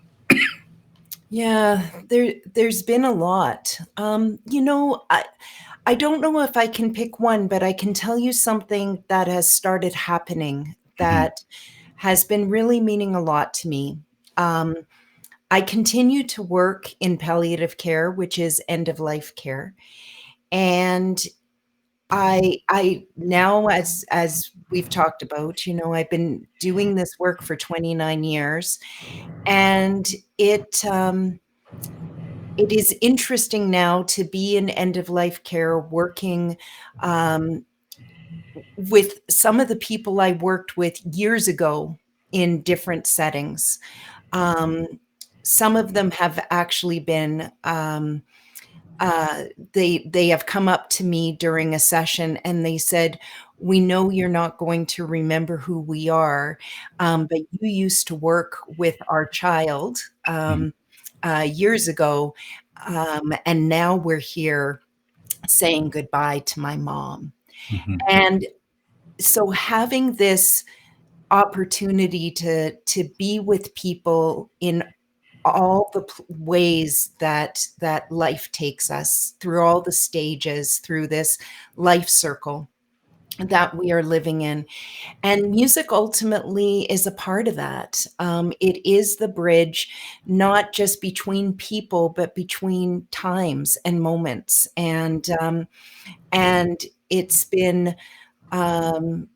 Yeah, there's been a lot. I don't know if I can pick one, but I can tell you something that has started happening that has been really meaning a lot to me. I continue to work in palliative care, which is end of life care. And I now, as we've talked about, I've been doing this work for 29 years, and it is interesting now to be in end of life care, working with some of the people I worked with years ago in different settings. Some of them have actually been they have come up to me during a session and they said, "We know you're not going to remember who we are, but you used to work with our child years ago, and now we're here saying goodbye to my mom." And so having this opportunity to be with people in all the ways that life takes us, through all the stages, through this life circle, that we are living in. And music ultimately is a part of that. It is the bridge, not just between people, but between times and moments. And it's been, um,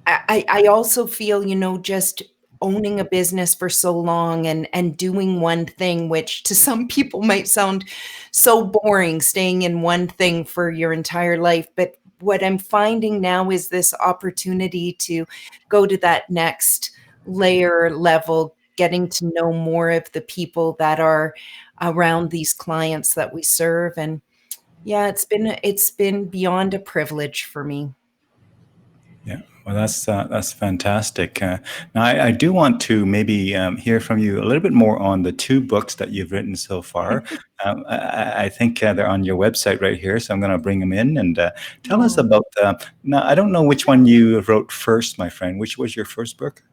I also feel, just owning a business for so long and doing one thing, which to some people might sound so boring, staying in one thing for your entire life. But what I'm finding now is this opportunity to go to that next layer level, getting to know more of the people that are around these clients that we serve. And yeah, it's been beyond a privilege for me. Yeah, well, that's fantastic. Now, I do want to maybe hear from you a little bit more on the two books that you've written so far. I think they're on your website right here, so I'm going to bring them in and tell us Oh. about. Now, I don't know which one you wrote first, my friend. Which was your first book?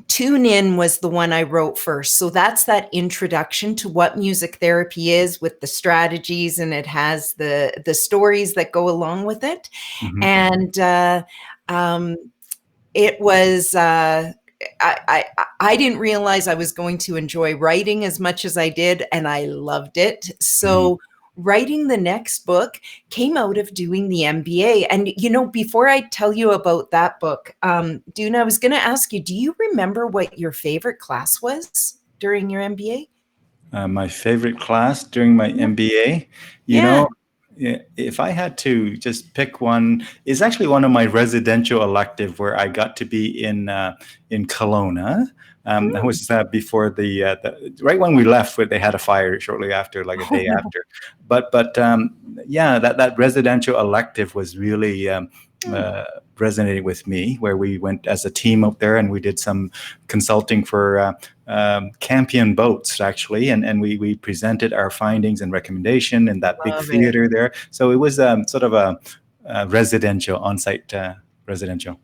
Tune In was the one I wrote first. So that's that introduction to what music therapy is with the strategies, and it has the stories that go along with it. Hmm. And um, it was I didn't realize I was going to enjoy writing as much as I did, and I loved it. Hmm. So writing the next book came out of doing the MBA. And before I tell you about that book, Dune, I was going to ask you, do you remember what your favorite class was during your MBA? My favorite class during my Yeah. MBA, you Yeah. know, if I had to just pick one, it's actually one of my residential elective where I got to be in Kelowna. That Mm. was before the right when we left, where they had a fire shortly after, like a Oh day no. after. But yeah, that residential elective was really Mm. uh, resonated with me, where we went as a team up there and we did some consulting for Campion boats actually, and we presented our findings and recommendation in that big Love it. theater there. So it was sort of a residential on-site residential.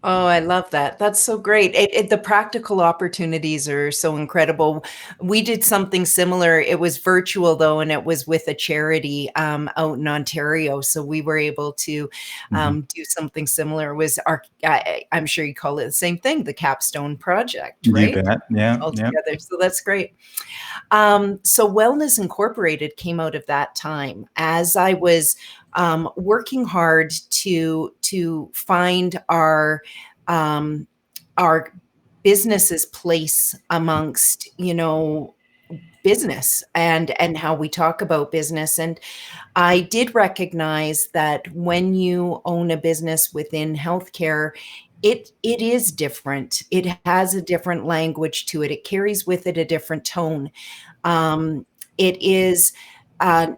Oh, I love that. That's so great. The practical opportunities are so incredible. We did something similar. It was virtual though, and it was with a charity out in Ontario. So we were able to Hmm. do something similar. It was I'm sure you call it the same thing, the capstone project, You right? bet. Yeah, All yeah. together. So that's great. So Wellness Incorporated came out of that time as I was working hard to find um, our business's place amongst business and how we talk about business. And I did recognize that when you own a business within healthcare, it is different. It has a different language to it. It carries with it a different tone. It is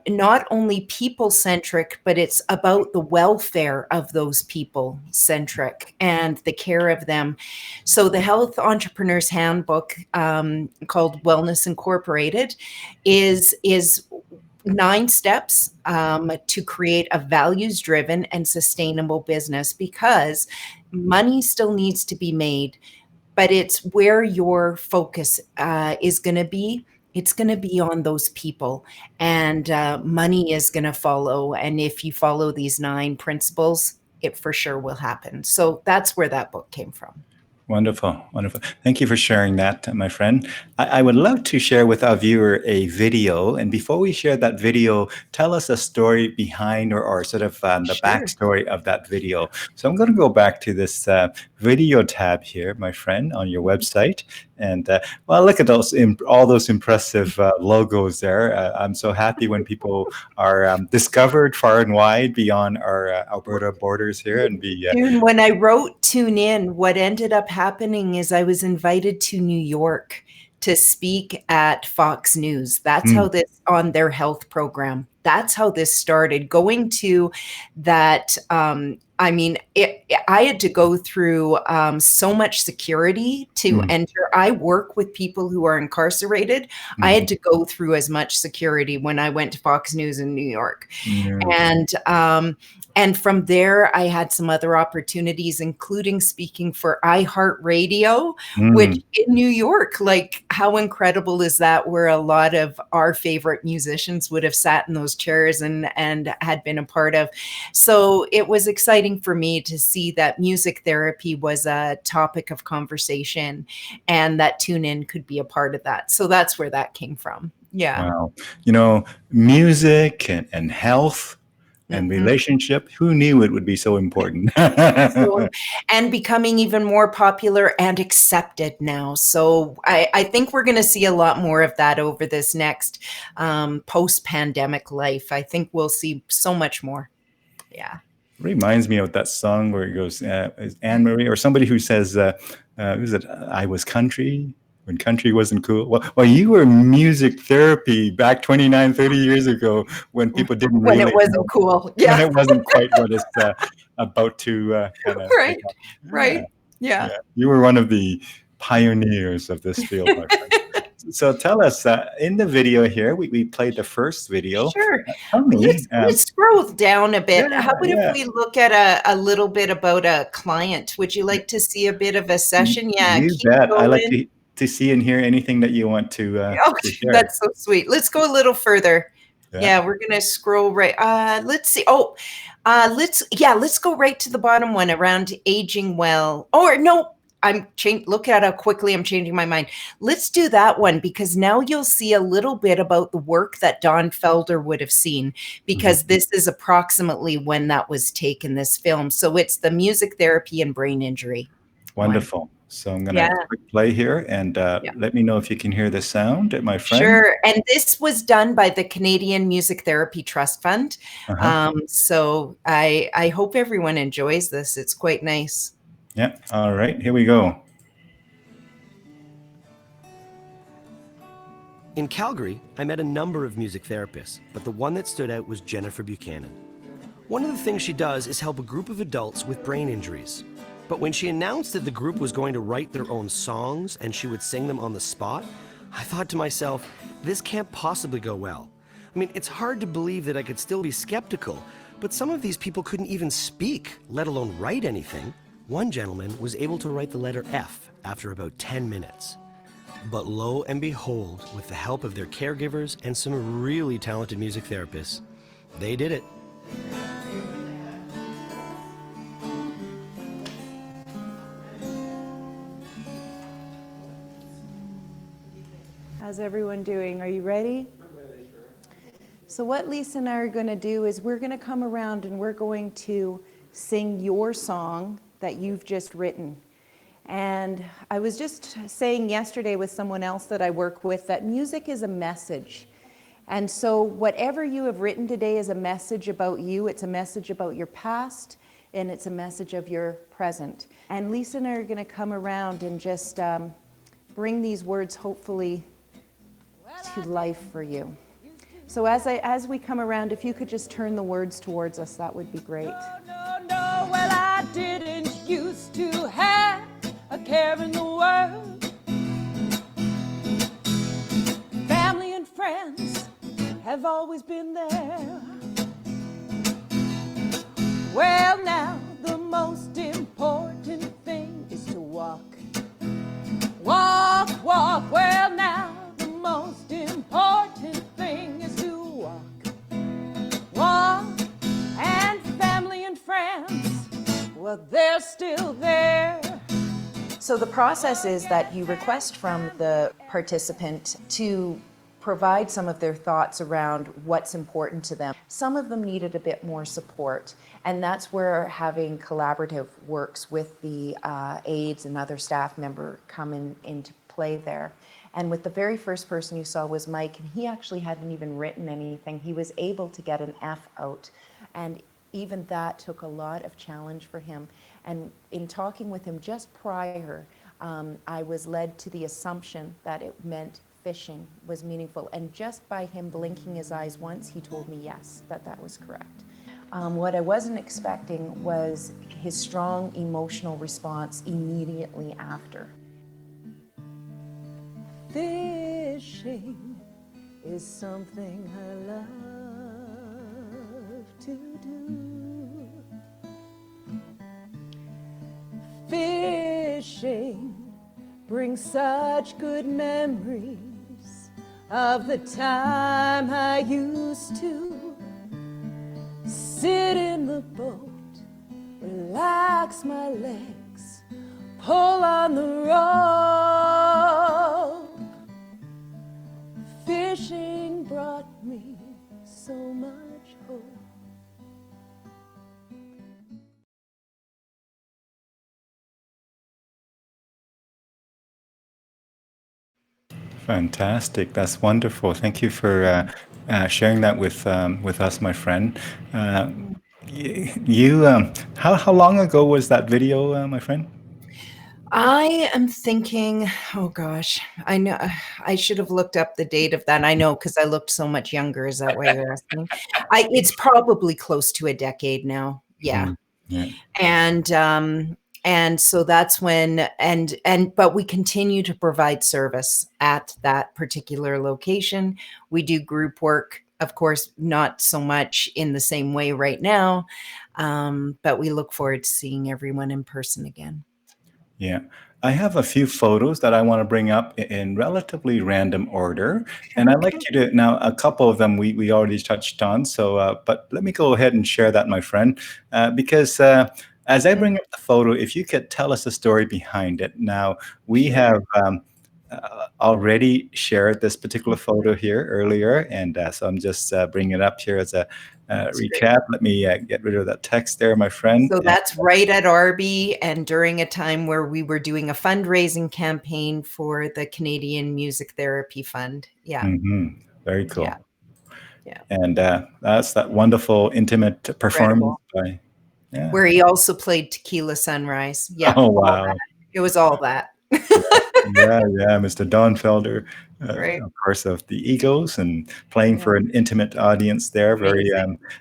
not only people centric, but it's about the welfare of those people centric and the care of them. So, the Health Entrepreneur's Handbook, called Wellness Incorporated, is 9 steps to create a values driven and sustainable business, because money still needs to be made, but it's where your focus is going to be. It's going to be on those people, and money is going to follow. And if you follow these 9 principles, it for sure will happen. So that's where that book came from. Wonderful, wonderful. Thank you for sharing that, my friend. I would love to share with our viewer a video. And before we share that video, tell us a story behind or sort of the Sure. backstory of that video. So I'm going to go back to this video tab here, my friend, on your website. And well, look at all those impressive logos there. I'm so happy when people are discovered far and wide beyond our Alberta borders here and be. June, when I wrote Tune In, what ended up happening is I was invited to New York to speak at Fox News. That's Mm, how this, on their health program. That's how this started. Going to that, I had to go through so much security to mm, enter. I work with people who are incarcerated. I mm, had to go through as much security when I went to Fox News in New York. mm, And from there, I had some other opportunities, including speaking for iHeartRadio, which mm. in New York, like how incredible is that? Where a lot of our favorite musicians would have sat in those chairs and had been a part of. So it was exciting exciting for me to see that music therapy was a topic of conversation and that Tune In could be a part of that. So that's where that came from. Yeah. Wow. Music and health and relationship, who knew it would be so important? So, and becoming even more popular and accepted now. So I think we're going to see a lot more of that over this next post-pandemic life. I think we'll see so much more. Yeah. Reminds me of that song where it goes, is Anne Marie or somebody who says, who's it? I was country when country wasn't cool. Well, you were music therapy back 29, 30 years ago when people didn't When really it wasn't know, cool. when Yeah. it wasn't quite what it's about to kind of Right. become. Right. Yeah. You were one of the pioneers of this field, my friend. So tell us, in the video here, we played the first video. Sure. Tell me. Let's scroll down a bit. Yeah, How about yeah. if we look at a little bit about a client? Would you like to see a bit of a session? Yeah, You keep bet. I like going. to see and hear anything that you want to Okay, share. that's so sweet. Let's go a little further. Yeah. Yeah, we're gonna scroll right. Let's see. Oh, let's go right to the bottom one around aging well. Or no, look at how quickly I'm changing my mind. Let's do that one because now you'll see a little bit about the work that Don Felder would have seen because this is approximately when that was taken, this film. So it's the music therapy and brain injury. Wonderful. So I'm going to click play here and let me know if you can hear the sound, my friend. Sure. And this was done by the Canadian Music Therapy Trust Fund. So I hope everyone enjoys this. It's quite nice. Yeah. All right. Here we go. In Calgary, I met a number of music therapists, but the one that stood out was Jennifer Buchanan. One of the things she does is help a group of adults with brain injuries. But when she announced that the group was going to write their own songs and she would sing them on the spot, I thought to myself, this can't possibly go well. I mean, it's hard to believe that I could still be skeptical, but some of these people couldn't even speak, let alone write anything. One gentleman was able to write the letter F after about 10 minutes. But lo and behold, with the help of their caregivers and some really talented music therapists, they did it. How's everyone doing? Are you ready? So what Lisa and I are going to do is we're going to come around and we're going to sing your song that you've just written. And I was just saying yesterday with someone else that I work with that music is a message. And so whatever you have written today is a message about you. It's a message about your past, and it's a message of your present. And Lisa and I are going to come around and just bring these words hopefully to life for you. So as we come around, if you could just turn the words towards us, that would be great. No, well, I didn't used to have a care in the world. Family and friends have always been there. Well, now the most important thing is to walk. Walk, walk. Well, now the most important thing is to walk. Walk. And family and friends, well, they're still there. So the process is that you request from the participant to provide some of their thoughts around what's important to them. Some of them needed a bit more support, and that's where having collaborative works with the aides and other staff member come into play there. And with the very first person you saw was Mike, and he actually hadn't even written anything. He was able to get an F out, and even that took a lot of challenge for him. And in talking with him just prior, I was led to the assumption that it meant fishing was meaningful. And just by him blinking his eyes once, he told me yes, that was correct. What I wasn't expecting was his strong emotional response immediately after. Fishing is something I love to do. Fishing brings such good memories of the time I used to sit in the boat relax my legs, pull on the rope. Fishing brought me so much hope. Fantastic. That's wonderful. Thank you for sharing that with us, my friend. How long ago was that video, my friend? I am thinking, oh gosh, I know I should have looked up the date of that. I know because I looked so much younger. Is that why you're asking? It's probably close to a decade now. Yeah. Yeah. And so that's when but we continue to provide service at that particular location. We do group work, of course, not so much in the same way right now, but we look forward to seeing everyone in person again. Yeah. I have a few photos that I want to bring up in relatively random order. And I'd like you to, now a couple of them we already touched on. So, but let me go ahead and share that, my friend, because as I bring up the photo, if you could tell us the story behind it. Now, we have already shared this particular photo here earlier. And so I'm just bringing it up here as a recap. Let me get rid of that text there, my friend. So that's right at Arby, and during a time where we were doing a fundraising campaign for the Canadian Music Therapy Fund. Yeah. Mm-hmm. Very cool. Yeah. Yeah. And that's that wonderful, intimate performance by, where he also played Tequila Sunrise. Yeah. Oh, wow. It was all that. Yeah, Mr. Don Felder, Right. of course, of the Eagles, and playing for an intimate audience there. Very,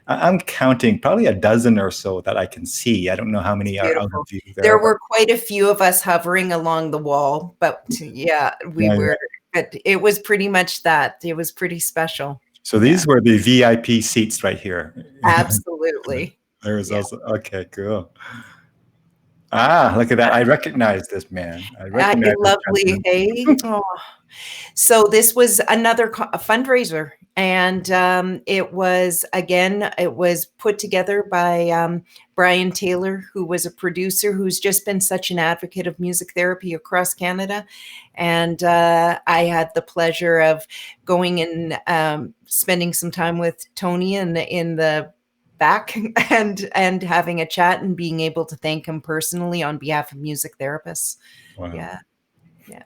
I'm counting probably a dozen or so that I can see. I don't know how many are out of view there. There were quite a few of us hovering along the wall, but but it was pretty much that. It was pretty special. So these were the VIP seats right here. Absolutely. There was also, okay, cool. Ah, look at that. I recognize this man. I recognize lovely, hey? Oh. So this was another fundraiser, and it was put together by Brian Taylor, who was a producer who's just been such an advocate of music therapy across Canada. And I had the pleasure of going and spending some time with Tony in the back and having a chat and being able to thank him personally on behalf of music therapists. Wow. Yeah.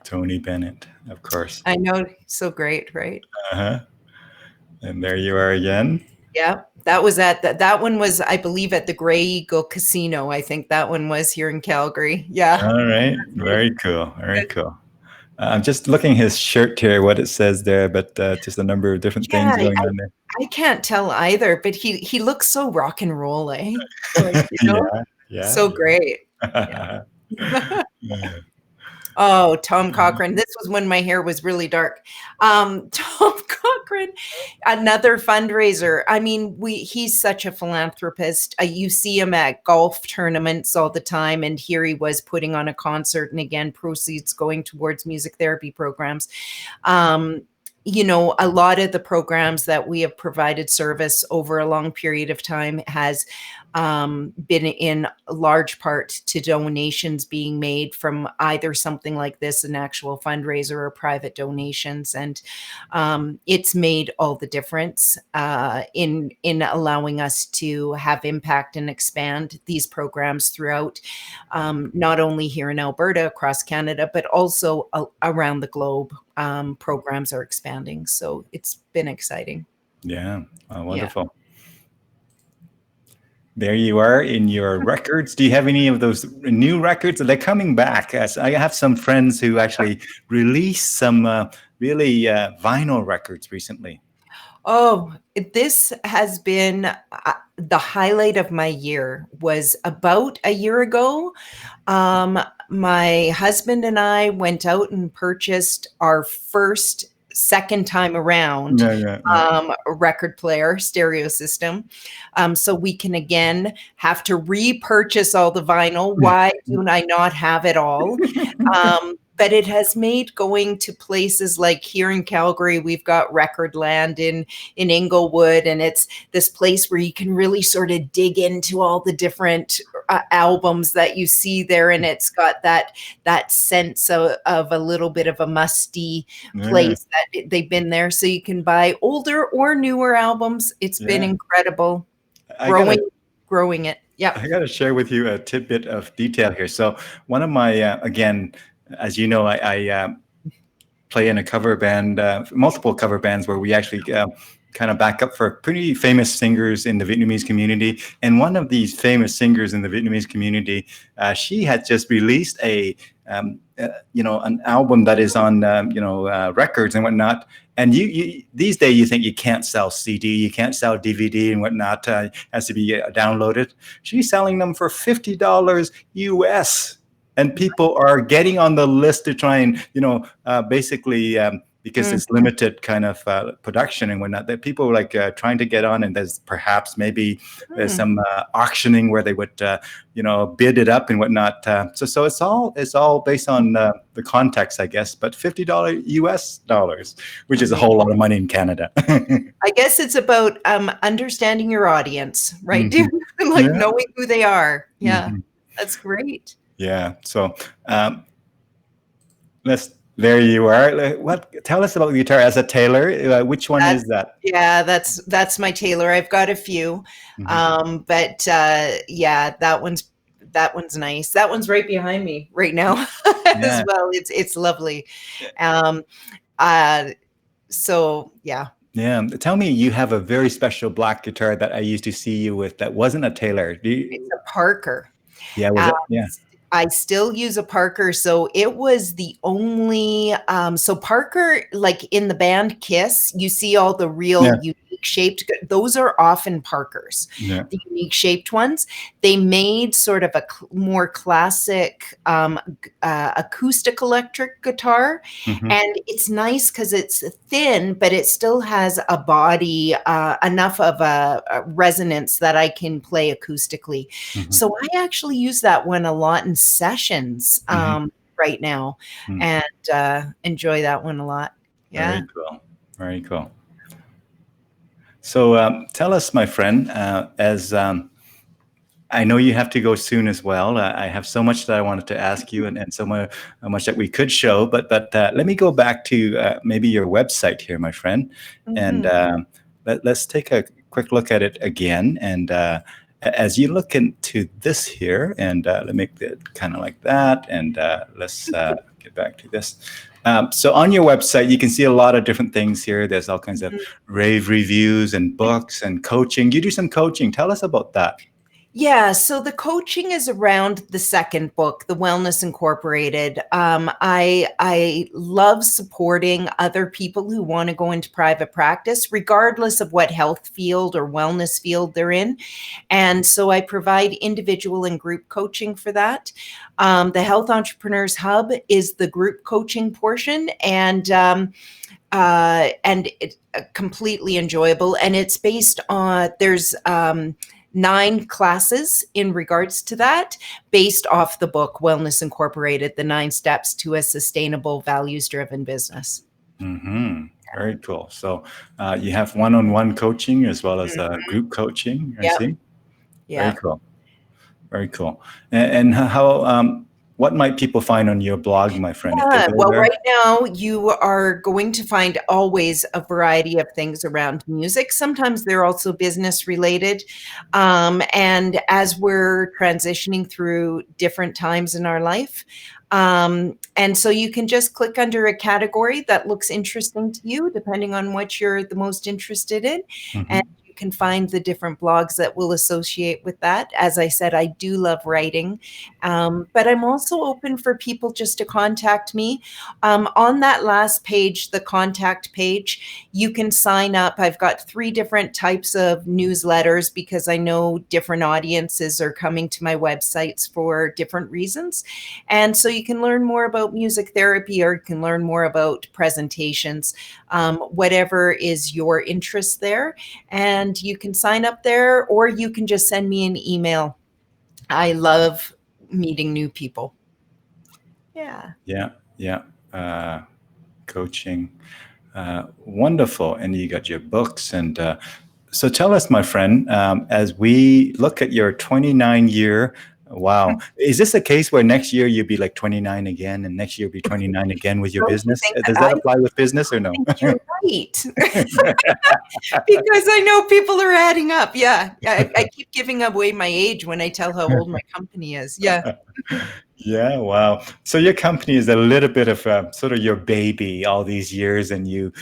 Tony Bennett, of course. I know, so great, right? And there you are again. Yeah, that was that one was, I believe, at the Grey Eagle Casino. I think that one was here in Calgary. Yeah. All right. Very cool. Very cool. I'm just looking his shirt here, what it says there, but just a number of different things going on there. I can't tell either, but he looks so rock and roll, eh? Like, so great. Oh, Tom Cochran. This was when my hair was really dark. Tom Cochran, another fundraiser. I mean, he's such a philanthropist. You see him at golf tournaments all the time. And here he was putting on a concert, and again, proceeds going towards music therapy programs. A lot of the programs that we have provided service over a long period of time has been in large part to donations being made from either something like this, an actual fundraiser, or private donations. And it's made all the difference in allowing us to have impact and expand these programs throughout, not only here in Alberta, across Canada, but also around the globe. Programs are expanding. So it's been exciting. Yeah. Oh, wonderful. Yeah. There you are in your records. Do you have any of those new records? Are they coming back? I have some friends who actually released some really vinyl records recently. Oh, this has been the highlight of my year. Was about a year ago. My husband and I went out and purchased our second time around a record player stereo system, so we can again have to repurchase all the vinyl. Why do I not have it all? But it has made going to places like here in Calgary, we've got Recordland in Inglewood, and it's this place where you can really sort of dig into all the different albums that you see there, and it's got that sense of a little bit of a musty place that they've been there. So you can buy older or newer albums. It's been incredible. Growing it. Yeah. I got to share with you a tidbit of detail here. So one of my, again, as you know, I play in a cover band, multiple cover bands where we actually kind of back up for pretty famous singers in the Vietnamese community. And one of these famous singers in the Vietnamese community, she had just released an album that is on, records and whatnot. And you these days you think you can't sell CD, you can't sell DVD and whatnot. Has to be downloaded. She's selling them for $50 US, and people are getting on the list to try and basically. Because it's limited kind of production and whatnot, that people are like trying to get on, and there's perhaps maybe there's some auctioning where they would bid it up and whatnot. So it's all based on the context, I guess. But $50 US dollars, which is a whole lot of money in Canada. I guess it's about understanding your audience, right? Knowing who they are. Yeah, that's great. Yeah. So there you are. Tell us about the guitar as a tailor. Which one is that? Yeah, that's my tailor. I've got a few, but that one's nice. That one's right behind me right now as well. It's lovely. So yeah. Yeah. Tell me, you have a very special black guitar that I used to see you with that wasn't a Taylor. It's a Parker. Yeah. Was it? Yeah. I still use a Parker. So it was the only, so Parker, like in the band Kiss, you see all the real unique shaped, those are often Parkers, the unique shaped ones. They made sort of a more classic acoustic electric guitar. And it's nice because it's thin, but it still has a body, enough of a resonance that I can play acoustically. So I actually use that one a lot in sessions right now, and enjoy that one a lot. Yeah. Very cool. Very cool. So tell us, my friend, as I know you have to go soon as well. I have so much that I wanted to ask you, and so much that we could show. But let me go back to maybe your website here, my friend, and let's take a quick look at it again. And as you look into this here, and let me make it kind of like that, and let's get back to this. So on your website, you can see a lot of different things here. There's all kinds of rave reviews and books and coaching. You do some coaching. Tell us about that. Yeah, so the coaching is around the second book, The Wellness Incorporated. I love supporting other people who want to go into private practice, regardless of what health field or wellness field they're in. And so I provide individual and group coaching for that. The Health Entrepreneurs Hub is the group coaching portion, and it's completely enjoyable. And it's based on, there's 9 classes in regards to that, based off the book Wellness Incorporated, the 9 Steps to a Sustainable, Values-Driven Business. Very cool. So you have one-on-one coaching as well as group coaching, I see. Yeah. Very cool. Very cool. And how what might people find on your blog, my friend? Well, right now you are going to find always a variety of things around music. Sometimes they're also business related. And as we're transitioning through different times in our life, and so you can just click under a category that looks interesting to you, depending on what you're the most interested in. And can find the different blogs that will associate with that. As I said, I do love writing, but I'm also open for people just to contact me. On that last page, the contact page, you can sign up. I've got 3 different types of newsletters because I know different audiences are coming to my websites for different reasons. And so you can learn more about music therapy, or you can learn more about presentations, whatever is your interest there. And you can sign up there, or you can just send me an email. I love meeting new people. Yeah. Coaching. Wonderful. And you got your books. And so tell us, my friend, as we look at your 29-year Wow. Is this a case where next year you'll be like 29 again, and next year you'll be 29 again with your Don't you business? think Does that apply with business or no? think you're right? Because I know people are adding up. Yeah. I keep giving away my age when I tell how old my company is. Yeah. Yeah, wow. So your company is a little bit of sort of your baby all these years, and you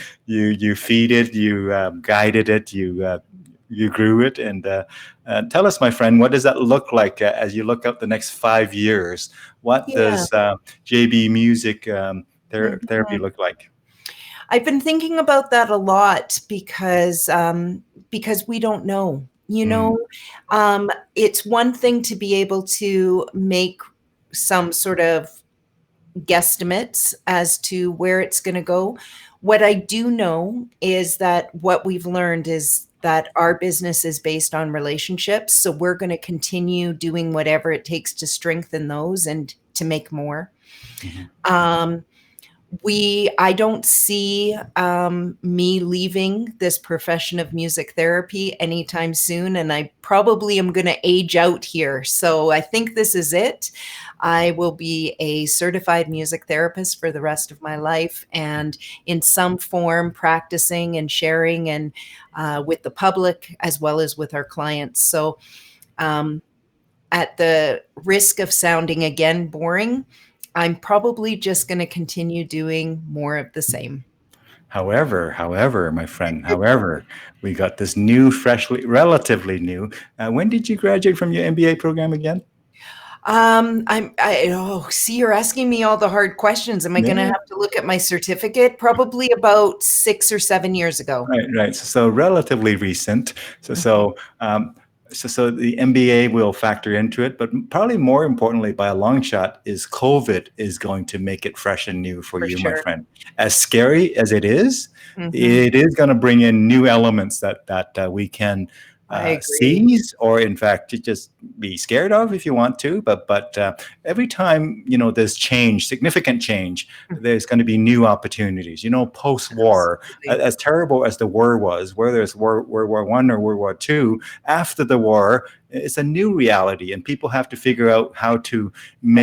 feed it, you guided it, you grew it, and tell us, my friend, what does that look like as you look out the next 5 years? What Yeah. does JB Music therapy Mhm. look like? I've been thinking about that a lot because we don't know. Mm, It's one thing to be able to make some sort of guesstimates as to where it's going to go. What I do know is that what we've learned is that our business is based on relationships. So we're going to continue doing whatever it takes to strengthen those and to make more. mhm. Um, I don't see me leaving this profession of music therapy anytime soon, and I probably am going to age out here. So I think this is it. I will be a certified music therapist for the rest of my life, and in some form practicing and sharing and with the public as well as with our clients. So um, at the risk of sounding again boring, I'm probably just going to continue doing more of the same. However, my friend, however, we got this new, relatively new. When did you graduate from your MBA program again? See, you're asking me all the hard questions. Am I going to Yeah. have to look at my certificate? Probably about 6 or 7 years ago. Right. So relatively recent. So the MBA will factor into it, but probably more importantly, by a long shot, is COVID is going to make it fresh and new for For you, my sure. friend. As scary as Mhm. it is going to bring in new elements that we can I agree. seize, or in fact, to just be scared of if you want to. But every time there's change, significant change, there's going to be new opportunities. Post-war, Absolutely. as terrible as the war was, whether it's World War One or World War Two, after the war, it's a new reality, and people have to figure out how to Yeah.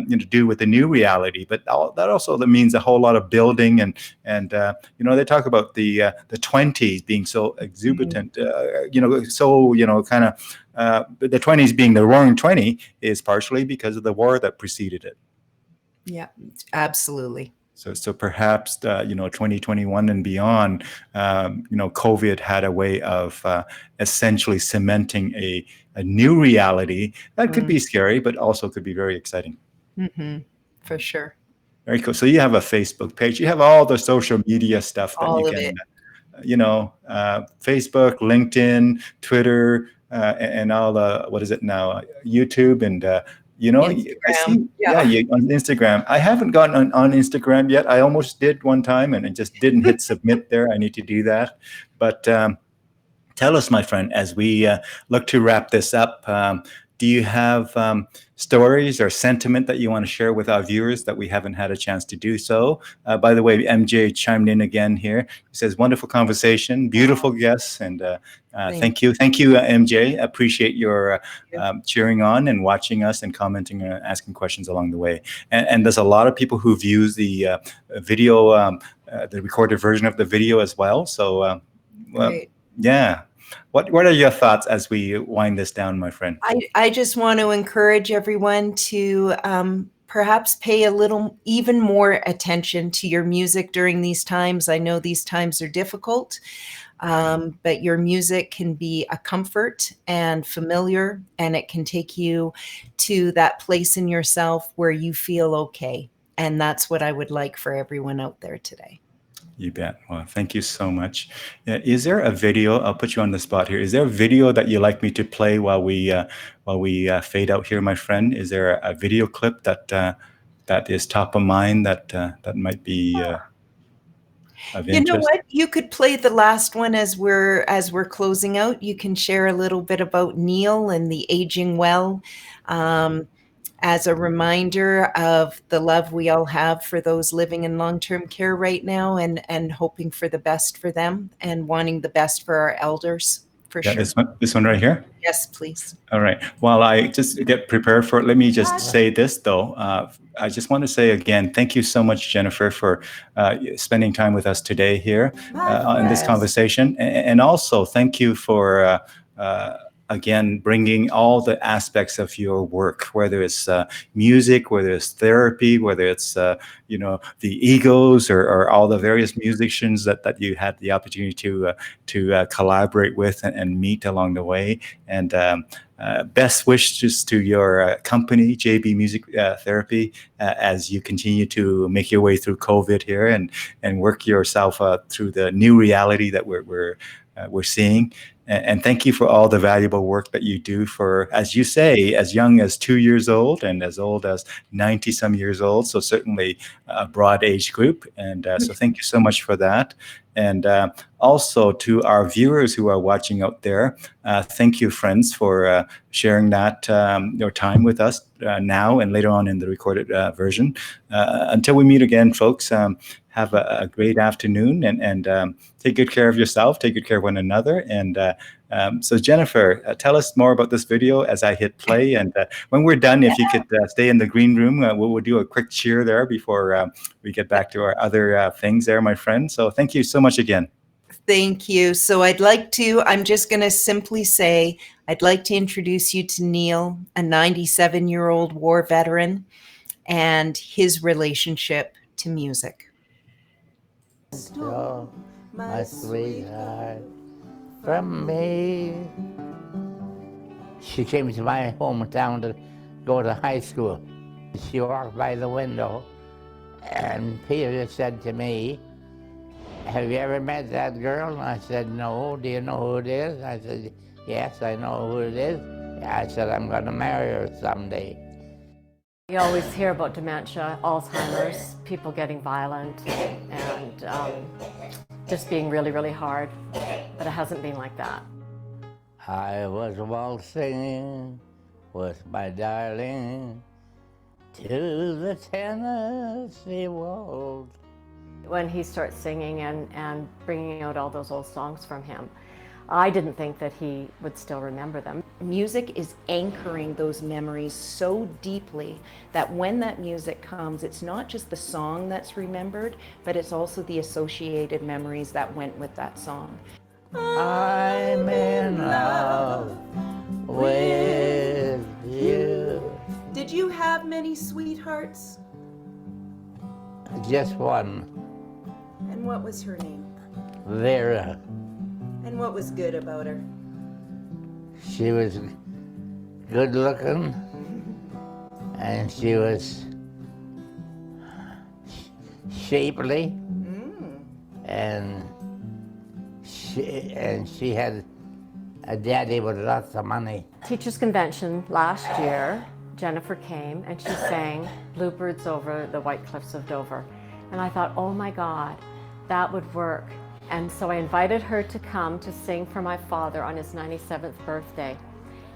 make do with the new reality. But that also that means a whole lot of building, and they talk about the 20s being so Mhm. exuberant, kind of. The 20s being the roaring 20 is partially because of the war that preceded it. Yeah, absolutely. So perhaps 2021 and beyond, COVID had a way of essentially cementing a new reality that could be scary, but also could be very exciting. Mm-hmm. For sure. Very cool. So you have a Facebook page. You have all the social media stuff that you All of can, it. Facebook, LinkedIn, Twitter, and all the, what is it now, YouTube, and I Instagram. see, yeah, Yeah. on Instagram. I haven't gotten on Instagram yet. I almost did one time, and it just didn't hit submit there. I need to do that. But tell us, my friend, as we look to wrap this up, do you have stories or sentiment that you want to share with our viewers that we haven't had a chance to do so? By the way, MJ chimed in again here. He says, wonderful conversation, beautiful guests, and thank you. Thank you, MJ. Appreciate your you. cheering on and watching us and commenting and asking questions along the way. And there's a lot of people who've used the video, the recorded version of the video as well. So, Great. yeah. What are your thoughts as we wind this down, my friend? I just want to encourage everyone to perhaps pay a little even more attention to your music during these times. I know these times are difficult, but your music can be a comfort and familiar, and it can take you to that place in yourself where you feel okay. And that's what I would like for everyone out there today. You bet. Well, thank you so much. Is there a video? I'll put you on the spot here. Is there a video that you like me to play while we fade out here, my friend? Is there a video clip that is top of mind that might be of You know interest? what? You could play the last one as we're closing out. You can share a little bit about Neil and the aging well, as a reminder of the love we all have for those living in long-term care right now, and hoping for the best for them and wanting the best for our elders. for Yeah, sure. this one right here. Yes, please. All right. While I just get prepared for it, let me just say this, though. I just want to say again, thank you so much, Jennifer, for spending time with us today here in this conversation. And also, thank you for, again, bringing all the aspects of your work, whether it's music, whether it's therapy, whether it's, the egos or all the various musicians that you had the opportunity to collaborate with and meet along the way. And best wishes to your company, JB Music Therapy, as you continue to make your way through COVID here and work yourself through the new reality that we're seeing. And thank you for all the valuable work that you do for, as you say, as young as 2 years old and as old as 90 some years old. So certainly a broad age group. And so thank you so much for that. And also to our viewers who are watching out there, thank you, friends, for sharing that your time with us now and later on in the recorded version. Until we meet again, folks, have a great afternoon and take good care of yourself, take good care of one another. And so Jennifer, tell us more about this video as I hit play. And when we're done, if you could stay in the green room, we'll do a quick cheer there before we get back to our other things there, my friend. So thank you so much again. Thank you. So I'm just going to simply say, I'd like to introduce you to Neil, a 97-year-old war veteran, and his relationship to music. So, my sweetheart, from me. She came to my hometown to go to high school. She walked by the window, and Peter said to me, "Have you ever met that girl?" And I said, "No. Do you know who it is?" I said, "Yes, I know who it is." I said, "I'm going to marry her someday." You always hear about dementia, Alzheimer's, people getting violent, and just being really, really hard, but it hasn't been like that. I was waltzing with my darling to the Tennessee Waltz. When he starts singing and bringing out all those old songs from him, I didn't think that he would still remember them. Music is anchoring those memories so deeply that when that music comes, it's not just the song that's remembered, but it's also the associated memories that went with that song. I'm in love with you. Did you have many sweethearts? Just one, And what was her name? Vera. And what was good about her? She was good looking, and she was shapely, and she had a daddy with lots of money. Teachers' convention last year, Jennifer came and she sang Bluebirds Over the White Cliffs of Dover. And I thought, oh my God, that would work. And so I invited her to come to sing for my father on his 97th birthday.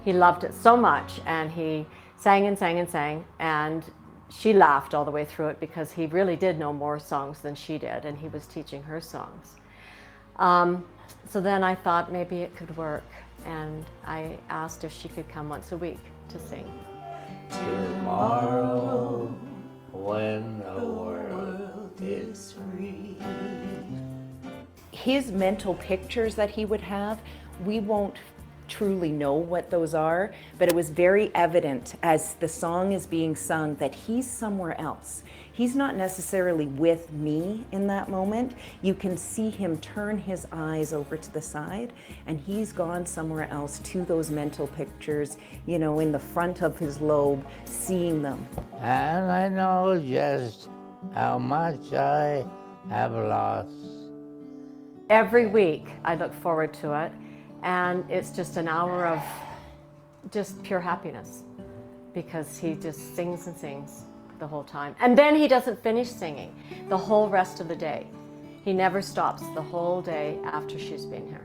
He loved it so much, and he sang and sang and sang, and she laughed all the way through it because he really did know more songs than she did, and he was teaching her songs. So then I thought maybe it could work, and I asked if she could come once a week to sing. Tomorrow, when the world is free. His mental pictures that he would have, we won't truly know what those are, but it was very evident as the song is being sung that he's somewhere else. He's not necessarily with me in that moment. You can see him turn his eyes over to the side, and he's gone somewhere else to those mental pictures, you know, in the front of his lobe, seeing them. And I know just how much I have lost. Every week I look forward to it, and it's just an hour of just pure happiness because he just sings and sings the whole time. And then he doesn't finish singing the whole rest of the day. He never stops the whole day after she's been here.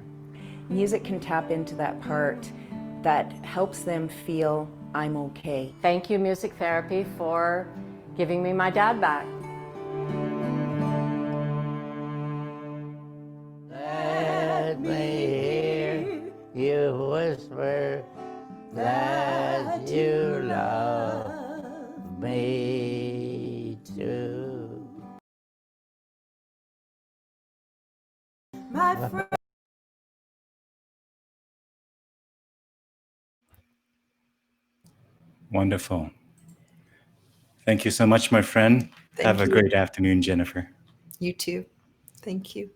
Music can tap into that part that helps them feel I'm okay. Thank you, music therapy, for giving me my dad back. Let me hear You whisper that you love me too. My friend. Wonderful. Thank you so much, my friend. Thank Have a you. great afternoon, Jennifer. You too. Thank you.